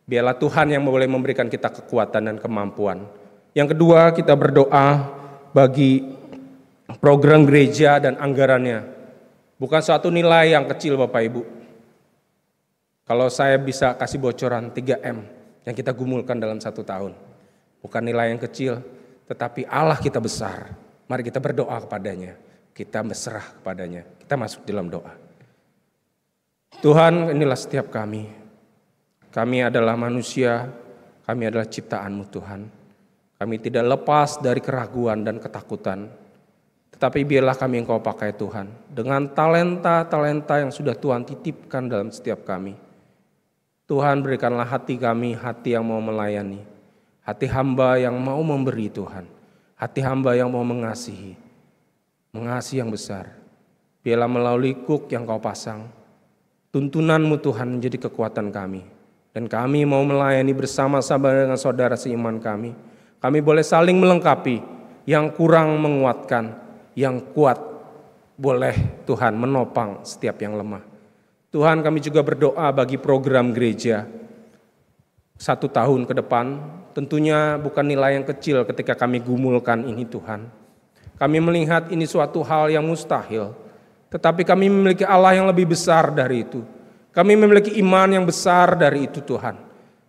Biarlah Tuhan yang boleh memberikan kita kekuatan dan kemampuan. Yang kedua, kita berdoa bagi program gereja dan anggarannya. Bukan suatu nilai yang kecil Bapak Ibu. Kalau saya bisa kasih bocoran 3M yang kita gumulkan dalam 1 tahun. Bukan nilai yang kecil, tetapi Allah kita besar. Mari kita berdoa kepadanya, kita berserah kepadanya, kita masuk dalam doa. Tuhan, inilah setiap kami. Kami adalah manusia, kami adalah ciptaan-Mu Tuhan. Kami tidak lepas dari keraguan dan ketakutan. Tetapi biarlah kami Engkau pakai Tuhan, dengan talenta-talenta yang sudah Tuhan titipkan dalam setiap kami. Tuhan, berikanlah hati kami, hati yang mau melayani. Hati hamba yang mau memberi Tuhan. Hati hamba yang mau mengasihi. mengasihi yang besar. Biarlah melalui kuk yang Kau pasang, tuntunanmu Tuhan menjadi kekuatan kami. Dan kami mau melayani bersama-sama dengan saudara seiman kami. Kami boleh saling melengkapi, yang kurang menguatkan, yang kuat boleh Tuhan menopang setiap yang lemah. Tuhan, kami juga berdoa bagi program gereja 1 tahun ke depan. Tentunya bukan nilai yang kecil ketika kami gumulkan ini Tuhan. Kami melihat ini suatu hal yang mustahil, tetapi kami memiliki Allah yang lebih besar dari itu. Kami memiliki iman yang besar dari itu Tuhan.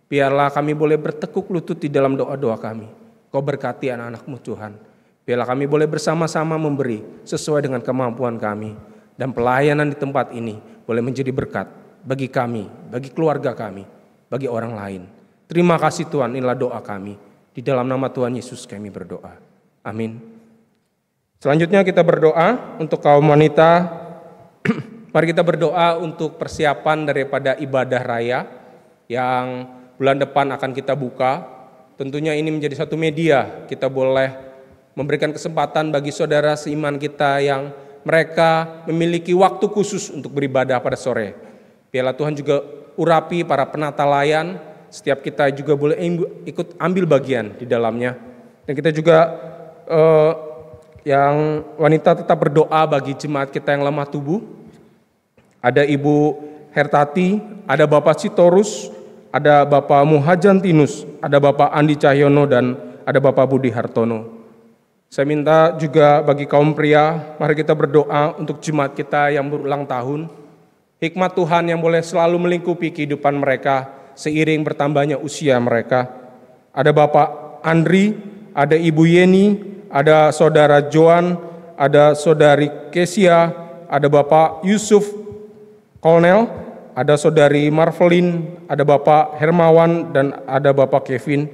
Biarlah kami boleh bertekuk lutut di dalam doa-doa kami. Kau berkati anak-anak-Mu Tuhan. Biarlah kami boleh bersama-sama memberi sesuai dengan kemampuan kami. Dan pelayanan di tempat ini boleh menjadi berkat bagi kami, bagi keluarga kami, bagi orang lain. Terima kasih Tuhan, inilah doa kami. Di dalam nama Tuhan Yesus kami berdoa. Amin. Selanjutnya kita berdoa untuk kaum wanita. Mari kita berdoa untuk persiapan daripada ibadah raya yang bulan depan akan kita buka. Tentunya ini menjadi satu media, kita boleh memberikan kesempatan bagi saudara seiman kita yang mereka memiliki waktu khusus untuk beribadah pada sore. Biarlah Tuhan juga urapi para penata layan, setiap kita juga boleh ikut ambil bagian di dalamnya. Dan kita juga yang wanita tetap berdoa bagi jemaat kita yang lemah tubuh. Ada Ibu Hertati, ada Bapak Sitorus, ada Bapak Muhajantinus, ada Bapak Andi Cahyono, dan ada Bapak Budi Hartono. Saya minta juga bagi kaum pria, mari kita berdoa untuk jemaat kita yang berulang tahun. Hikmat Tuhan yang boleh selalu melingkupi kehidupan mereka seiring bertambahnya usia mereka. Ada Bapak Andri, ada Ibu Yeni, ada Saudara Joan, ada Saudari Kesia, ada Bapak Yusuf Kolonel, ada Saudari Marvelin, ada Bapak Hermawan, dan ada Bapak Kevin.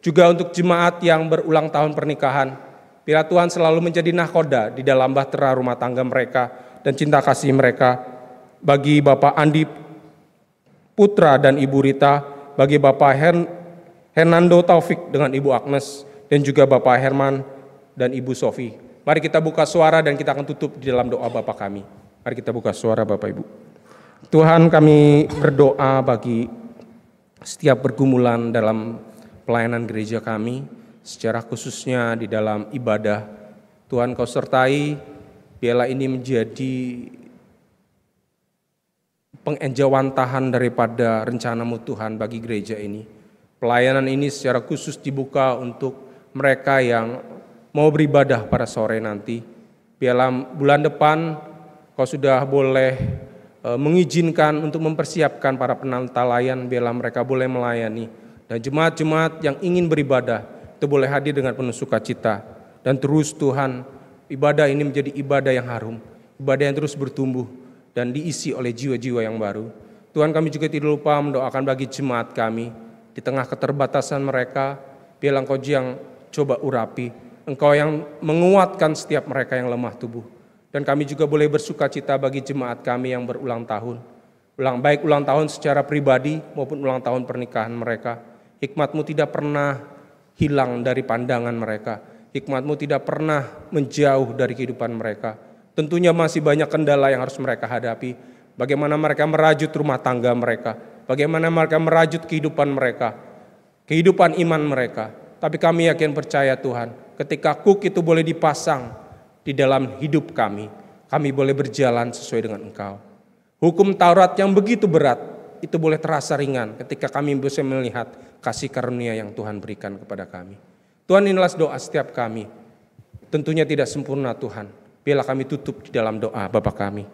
Juga untuk jemaat yang berulang tahun pernikahan, biarlah Tuhan selalu menjadi nahkoda di dalam bahtera rumah tangga mereka dan cinta kasih mereka. Bagi Bapak Andi Putra dan Ibu Rita, bagi Bapak Hernando Taufik dengan Ibu Agnes, dan juga Bapak Herman dan Ibu Sofi. Mari kita buka suara dan kita akan tutup di dalam doa Bapa kami. Mari kita buka suara Bapak Ibu. Tuhan, kami berdoa bagi setiap pergumulan dalam pelayanan gereja kami, secara khususnya di dalam ibadah. Tuhan, Kau sertai, biarlah ini menjadi pengejawantahan daripada rencana-Mu Tuhan bagi gereja ini. Pelayanan ini secara khusus dibuka untuk mereka yang mau beribadah pada sore nanti. Biarlah bulan depan Kau sudah boleh mengizinkan untuk mempersiapkan para penata layan, biarlah mereka boleh melayani. Dan jemaat-jemaat yang ingin beribadah itu boleh hadir dengan penuh sukacita. Dan terus Tuhan, ibadah ini menjadi ibadah yang harum, ibadah yang terus bertumbuh dan diisi oleh jiwa-jiwa yang baru. Tuhan, kami juga tidak lupa mendoakan bagi jemaat kami di tengah keterbatasan mereka. Biarlah Engkau yang coba urapi, Engkau yang menguatkan setiap mereka yang lemah tubuh. Dan kami juga boleh bersukacita bagi jemaat kami yang berulang tahun. Baik ulang tahun secara pribadi maupun ulang tahun pernikahan mereka. Hikmat-Mu tidak pernah hilang dari pandangan mereka. Hikmat-Mu tidak pernah menjauh dari kehidupan mereka. Tentunya masih banyak kendala yang harus mereka hadapi. Bagaimana mereka merajut rumah tangga mereka. Bagaimana mereka merajut kehidupan mereka. Kehidupan iman mereka. Tapi kami yakin percaya Tuhan, ketika kuk itu boleh dipasang di dalam hidup kami boleh berjalan sesuai dengan Engkau. Hukum Taurat yang begitu berat, itu boleh terasa ringan ketika kami bisa melihat kasih karunia yang Tuhan berikan kepada kami. Tuhan, inilah doa setiap kami. Tentunya tidak sempurna Tuhan. Biarlah kami tutup di dalam doa Bapa kami.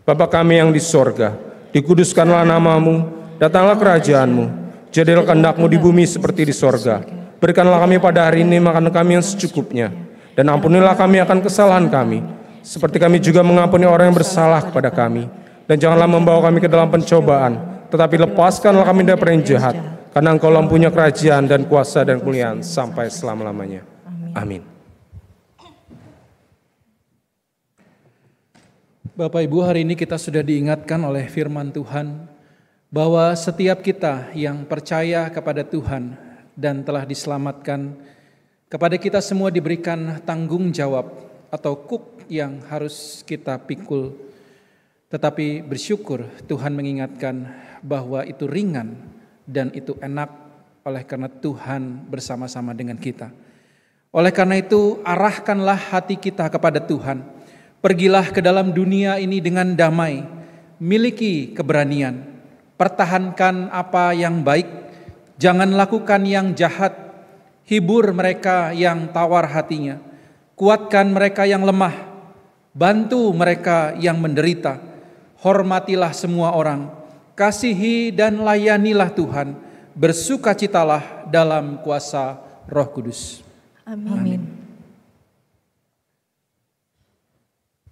Bapa kami yang di sorga, dikuduskanlah nama-Mu, datanglah kerajaan-Mu, jadilah kehendak-Mu di bumi seperti di sorga. Berikanlah kami pada hari ini makanan kami yang secukupnya. Dan ampunilah kami akan kesalahan kami, seperti kami juga mengampuni orang yang bersalah kepada kami. Dan janganlah membawa kami ke dalam pencobaan, tetapi lepaskanlah kami dari yang jahat, karena Engkau punya kerajaan dan kuasa dan kemuliaan sampai selama-lamanya. Amin. Bapak Ibu, hari ini kita sudah diingatkan oleh firman Tuhan bahwa setiap kita yang percaya kepada Tuhan dan telah diselamatkan, kepada kita semua diberikan tanggung jawab atau kuk yang harus kita pikul. Tetapi bersyukur Tuhan mengingatkan bahwa itu ringan dan itu enak oleh karena Tuhan bersama-sama dengan kita. Oleh karena itu arahkanlah hati kita kepada Tuhan. Pergilah ke dalam dunia ini dengan damai, miliki keberanian, pertahankan apa yang baik, jangan lakukan yang jahat, hibur mereka yang tawar hatinya, kuatkan mereka yang lemah, bantu mereka yang menderita, hormatilah semua orang, kasihi dan layanilah Tuhan, bersukacitalah dalam kuasa Roh Kudus. Amin.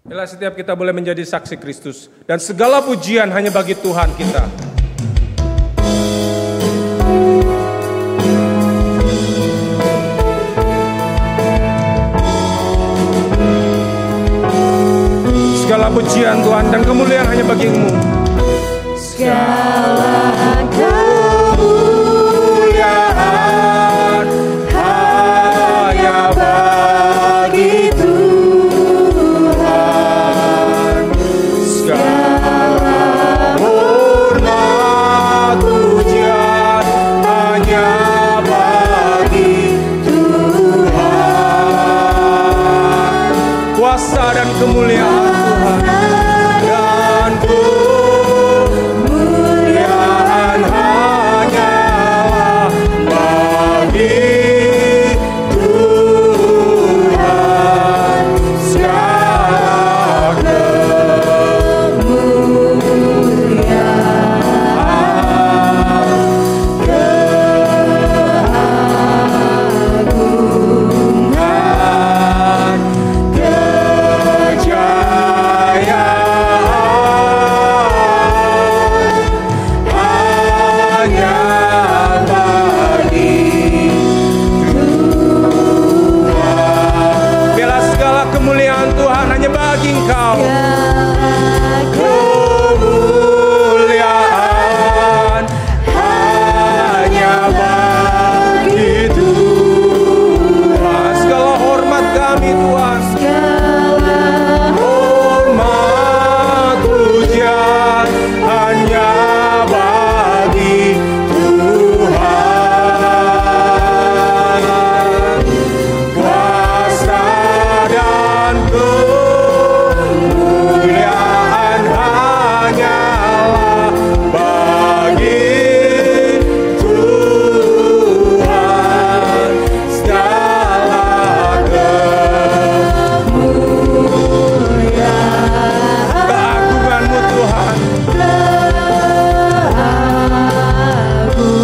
Bila setiap kita boleh menjadi saksi Kristus dan segala pujian hanya bagi Tuhan kita. Segala pujian Tuhan dan kemuliaan hanya bagi-Mu. Segala kemuliaan hanya bagi Tuhan. Segala hormat pujian hanya bagi Tuhan. Kuasa dan kemuliaan dan kemuliaan hanyalah bagi Tuhan. Segala keagungan, kemuliaan Tuhan hanya bagi Engkau. Kemuliaan hanya bagi Tuhan. Segala hormat kami Tuhan. Hormat pujian hanya bagi Tuhan. Kuasa dan kemuliaan hanyalah bagi Tuhan. Segala keagungan-Mu Tuhan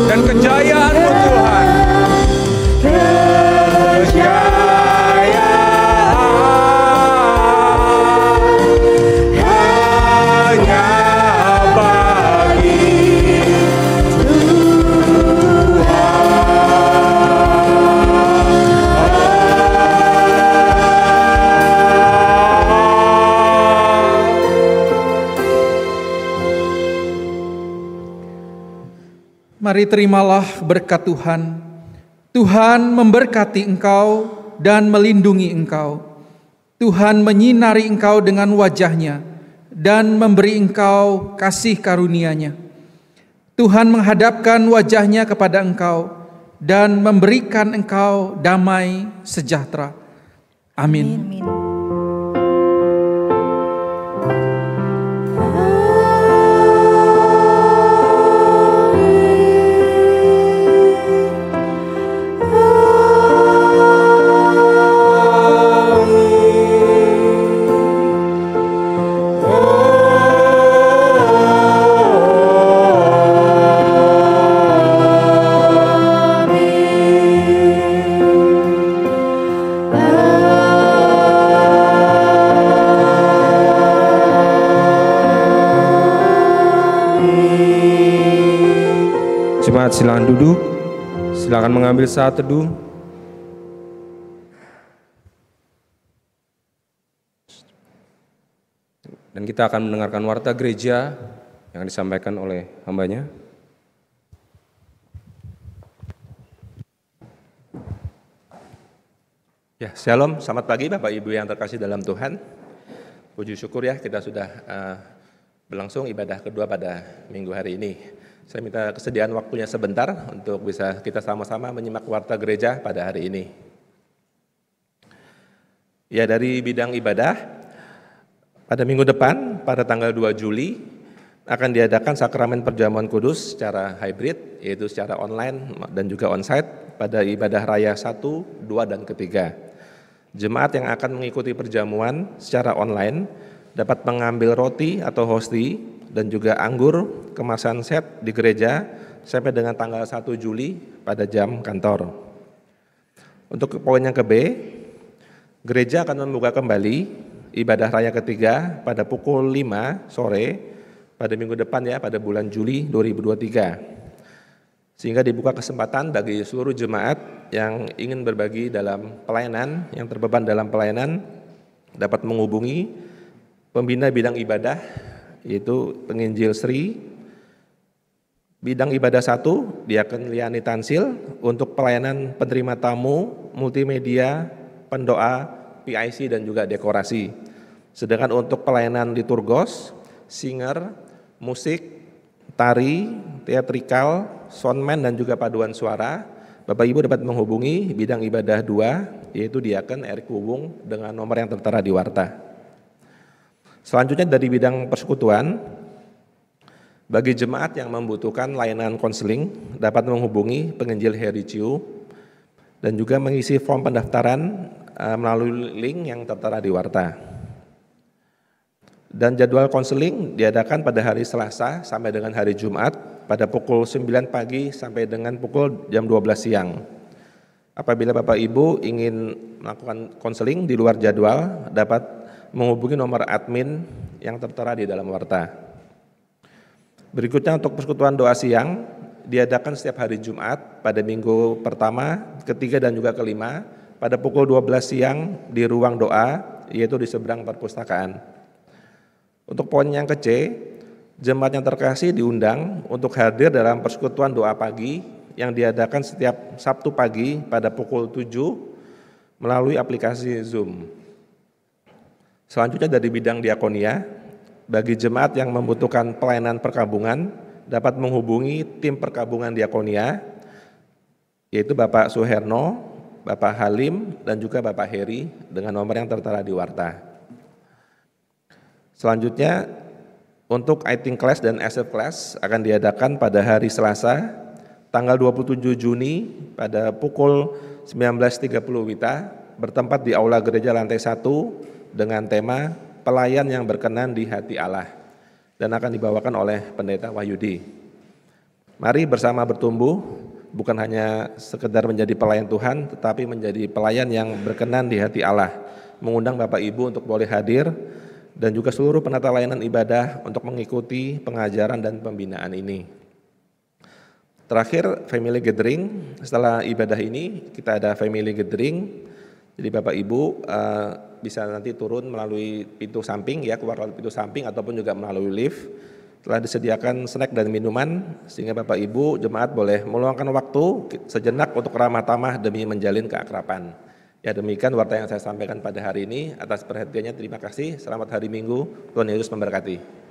dan kejayaan-Mu Tuhan. Mari terimalah berkat Tuhan. Tuhan memberkati engkau dan melindungi engkau. Tuhan menyinari engkau dengan wajah-Nya dan memberi engkau kasih karunia-Nya. Tuhan menghadapkan wajah-Nya kepada engkau dan memberikan engkau damai sejahtera. Amin. Amin. Jemaat silakan duduk, silakan mengambil saat teduh. Dan kita akan mendengarkan warta gereja yang disampaikan oleh hambanya. Ya, shalom, selamat pagi Bapak Ibu yang terkasih dalam Tuhan. Puji syukur ya kita sudah berlangsung ibadah kedua pada minggu hari ini. Saya minta kesediaan waktunya sebentar untuk bisa kita sama-sama menyimak warta gereja pada hari ini. Ya, dari bidang ibadah, pada minggu depan pada tanggal 2 Juli akan diadakan sakramen perjamuan kudus secara hybrid, yaitu secara online dan juga onsite pada ibadah raya 1, 2, dan ketiga. Jemaat yang akan mengikuti perjamuan secara online dapat mengambil roti atau hosti dan juga anggur kemasan set di gereja sampai dengan tanggal 1 Juli pada jam kantor. Untuk poin yang ke B, gereja akan membuka kembali ibadah raya ketiga pada pukul 5 sore pada minggu depan ya, pada bulan Juli 2023. Sehingga dibuka kesempatan bagi seluruh jemaat yang ingin berbagi dalam pelayanan, yang terbeban dalam pelayanan, dapat menghubungi pembina bidang ibadah, yaitu penginjil Sri. Bidang ibadah 1, Diaken Liani Tansil, untuk pelayanan penerima tamu, multimedia, pendoa, PIC, dan juga dekorasi. Sedangkan untuk pelayanan liturgos, singer, musik, tari, teatrikal, soundman, dan juga paduan suara, Bapak Ibu dapat menghubungi bidang ibadah 2, yaitu Diaken Erik Wubung dengan nomor yang tertera di warta. Selanjutnya dari bidang persekutuan, bagi jemaat yang membutuhkan layanan konseling dapat menghubungi penginjil Heri Ciu dan juga mengisi form pendaftaran melalui link yang tertera di warta. Dan jadwal konseling diadakan pada hari Selasa sampai dengan hari Jumat pada pukul 9 pagi sampai dengan pukul jam 12 siang. Apabila Bapak Ibu ingin melakukan konseling di luar jadwal, dapat menghubungi nomor admin yang tertera di dalam warta. Berikutnya untuk persekutuan doa siang diadakan setiap hari Jumat pada minggu pertama, ketiga, dan juga kelima pada pukul 12 siang di ruang doa, yaitu di seberang perpustakaan. Untuk poin yang ke C, jemaat yang terkasih diundang untuk hadir dalam persekutuan doa pagi yang diadakan setiap Sabtu pagi pada pukul 7 melalui aplikasi Zoom. Selanjutnya dari bidang diakonia, bagi jemaat yang membutuhkan pelayanan perkabungan dapat menghubungi tim perkabungan diakonia, yaitu Bapak Suherno, Bapak Halim, dan juga Bapak Heri dengan nomor yang tertera di warta. Selanjutnya untuk IT Class dan SF Class akan diadakan pada hari Selasa tanggal 27 Juni pada pukul 19.30 WITA bertempat di Aula Gereja lantai 1 dengan tema Pelayan yang Berkenan di Hati Allah dan akan dibawakan oleh Pendeta Wahyudi. Mari bersama bertumbuh, bukan hanya sekedar menjadi pelayan Tuhan, tetapi menjadi pelayan yang berkenan di hati Allah. Mengundang Bapak Ibu untuk boleh hadir dan juga seluruh penata layanan ibadah untuk mengikuti pengajaran dan pembinaan ini. Terakhir, family gathering. Setelah ibadah ini kita ada family gathering. Jadi Bapak Ibu bisa nanti turun melalui pintu samping ya, keluar melalui pintu samping ataupun juga melalui lift. Telah disediakan snack dan minuman sehingga Bapak Ibu jemaat boleh meluangkan waktu sejenak untuk ramah tamah demi menjalin keakraban. Ya, demikian warta yang saya sampaikan pada hari ini. Atas perhatiannya terima kasih. Selamat hari Minggu. Tuhan Yesus memberkati.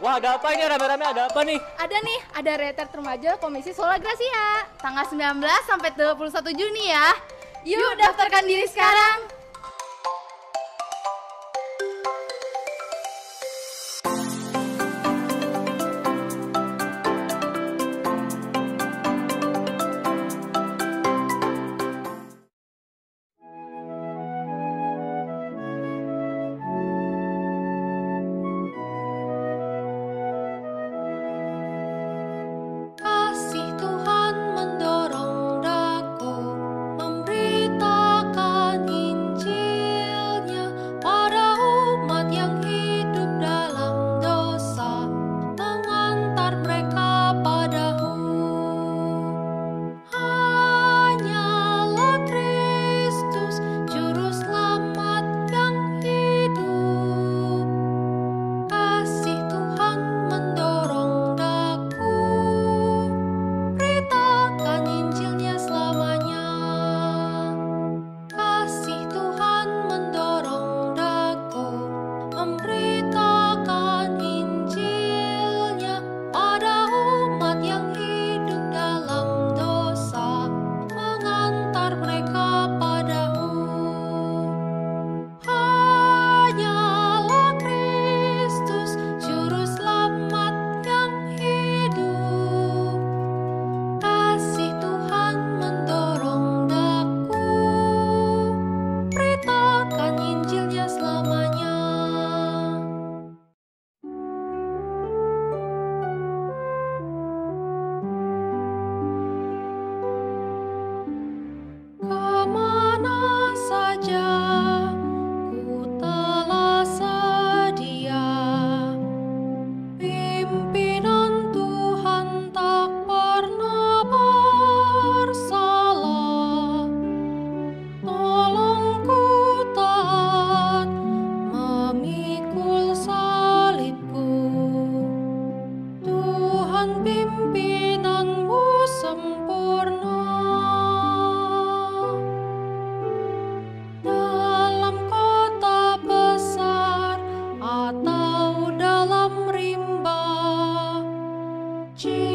Wah, ada apa ini rame-rame, ada apa nih? Ada nih, ada retret remaja Komisi Sola Gracia. Tanggal 19 sampai 21 Juni ya. Yuk daftarkan diri sekarang. Jesus.